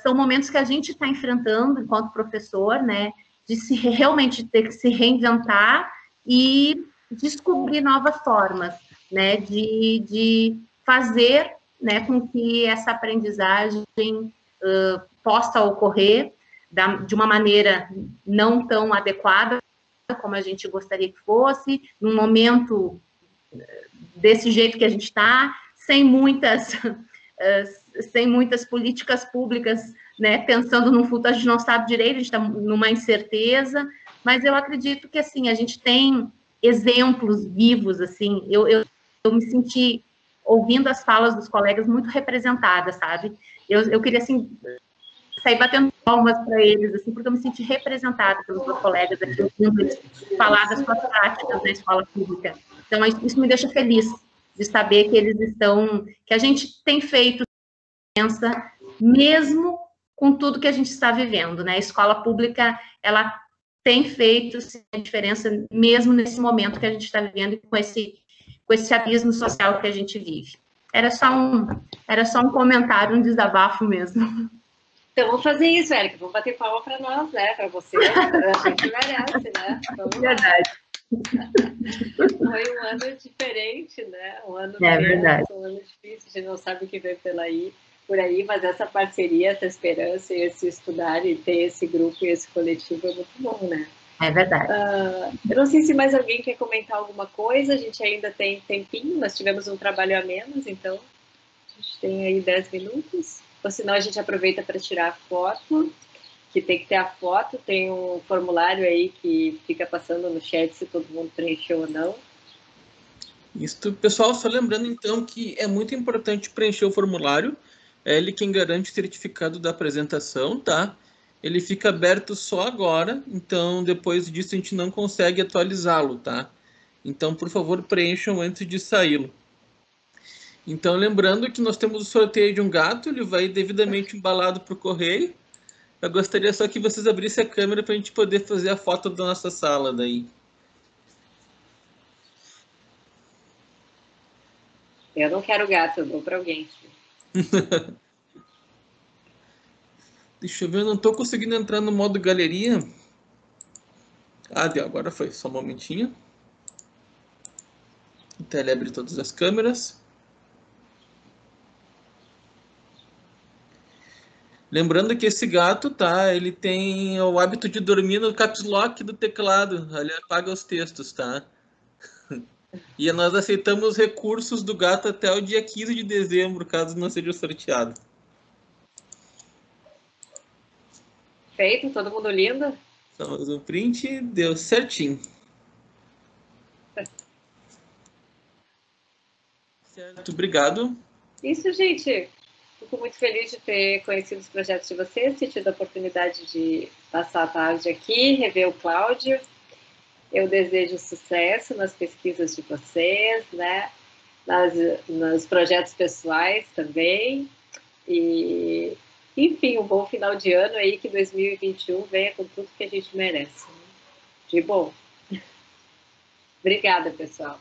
são momentos que a gente está enfrentando enquanto professor, né? De realmente ter que se reinventar e descobrir novas formas, né, de fazer, né, com que essa aprendizagem possa ocorrer de uma maneira não tão adequada como a gente gostaria que fosse, num momento desse jeito que a gente está, sem muitas políticas públicas, né, pensando num futuro, a gente não sabe direito, a gente está numa incerteza, mas eu acredito que, assim, a gente tem exemplos vivos, assim, eu me senti, ouvindo as falas dos colegas, muito representada, sabe? Eu queria, assim, sair batendo palmas para eles, assim, porque eu me senti representada pelos meus colegas aqui, ouvindo eles falar das suas práticas na escola pública. Então, isso me deixa feliz, de saber que eles estão, que a gente tem feito diferença, mesmo com tudo que a gente está vivendo, né? A escola pública, ela tem feito sim, a diferença mesmo nesse momento que a gente está vivendo e com esse abismo social que a gente vive. Era só um comentário, um desabafo mesmo. Então, vamos fazer isso, Érica. Vamos bater palma para nós, né? Para você. A gente merece, né? Vamos verdade. Foi um ano diferente, né? Um ano verdade. Um ano difícil. A gente não sabe o que vem por aí, mas essa parceria, essa esperança, esse estudar e ter esse grupo e esse coletivo é muito bom, né? É verdade. Eu não sei se mais alguém quer comentar alguma coisa, a gente ainda tem tempinho, nós tivemos um trabalho a menos, então a gente tem aí 10 minutos, ou senão a gente aproveita para tirar a foto, que tem que ter a foto, tem um formulário aí que fica passando no chat se todo mundo preencheu ou não. Isso, pessoal, só lembrando então que é muito importante preencher o formulário, é ele quem garante o certificado da apresentação, tá? Ele fica aberto só agora, então depois disso a gente não consegue atualizá-lo, tá? Então, por favor, preencham antes de saí-lo. Então, lembrando que nós temos o sorteio de um gato, ele vai devidamente embalado para o correio. Eu gostaria só que vocês abrissem a câmera para a gente poder fazer a foto da nossa sala daí. Eu não quero gato, eu dou para alguém. Deixa eu ver, eu não estou conseguindo entrar no modo galeria. Ah, deu, agora foi, só um momentinho. Então ele abre todas as câmeras. Lembrando que esse gato, tá, ele tem o hábito de dormir no caps lock do teclado. Ele apaga os textos, tá? E nós aceitamos recursos do gato até o dia 15 de dezembro, caso não seja sorteado. Feito, todo mundo lindo? Então, o print deu certinho. Certo, obrigado. Isso, gente. Fico muito feliz de ter conhecido os projetos de vocês, ter tido a oportunidade de passar a tarde aqui, rever o Cláudio. Eu desejo sucesso nas pesquisas de vocês, né? Nos projetos pessoais também. E, enfim, um bom final de ano aí, que 2021 venha com tudo que a gente merece. De bom. Obrigada, pessoal.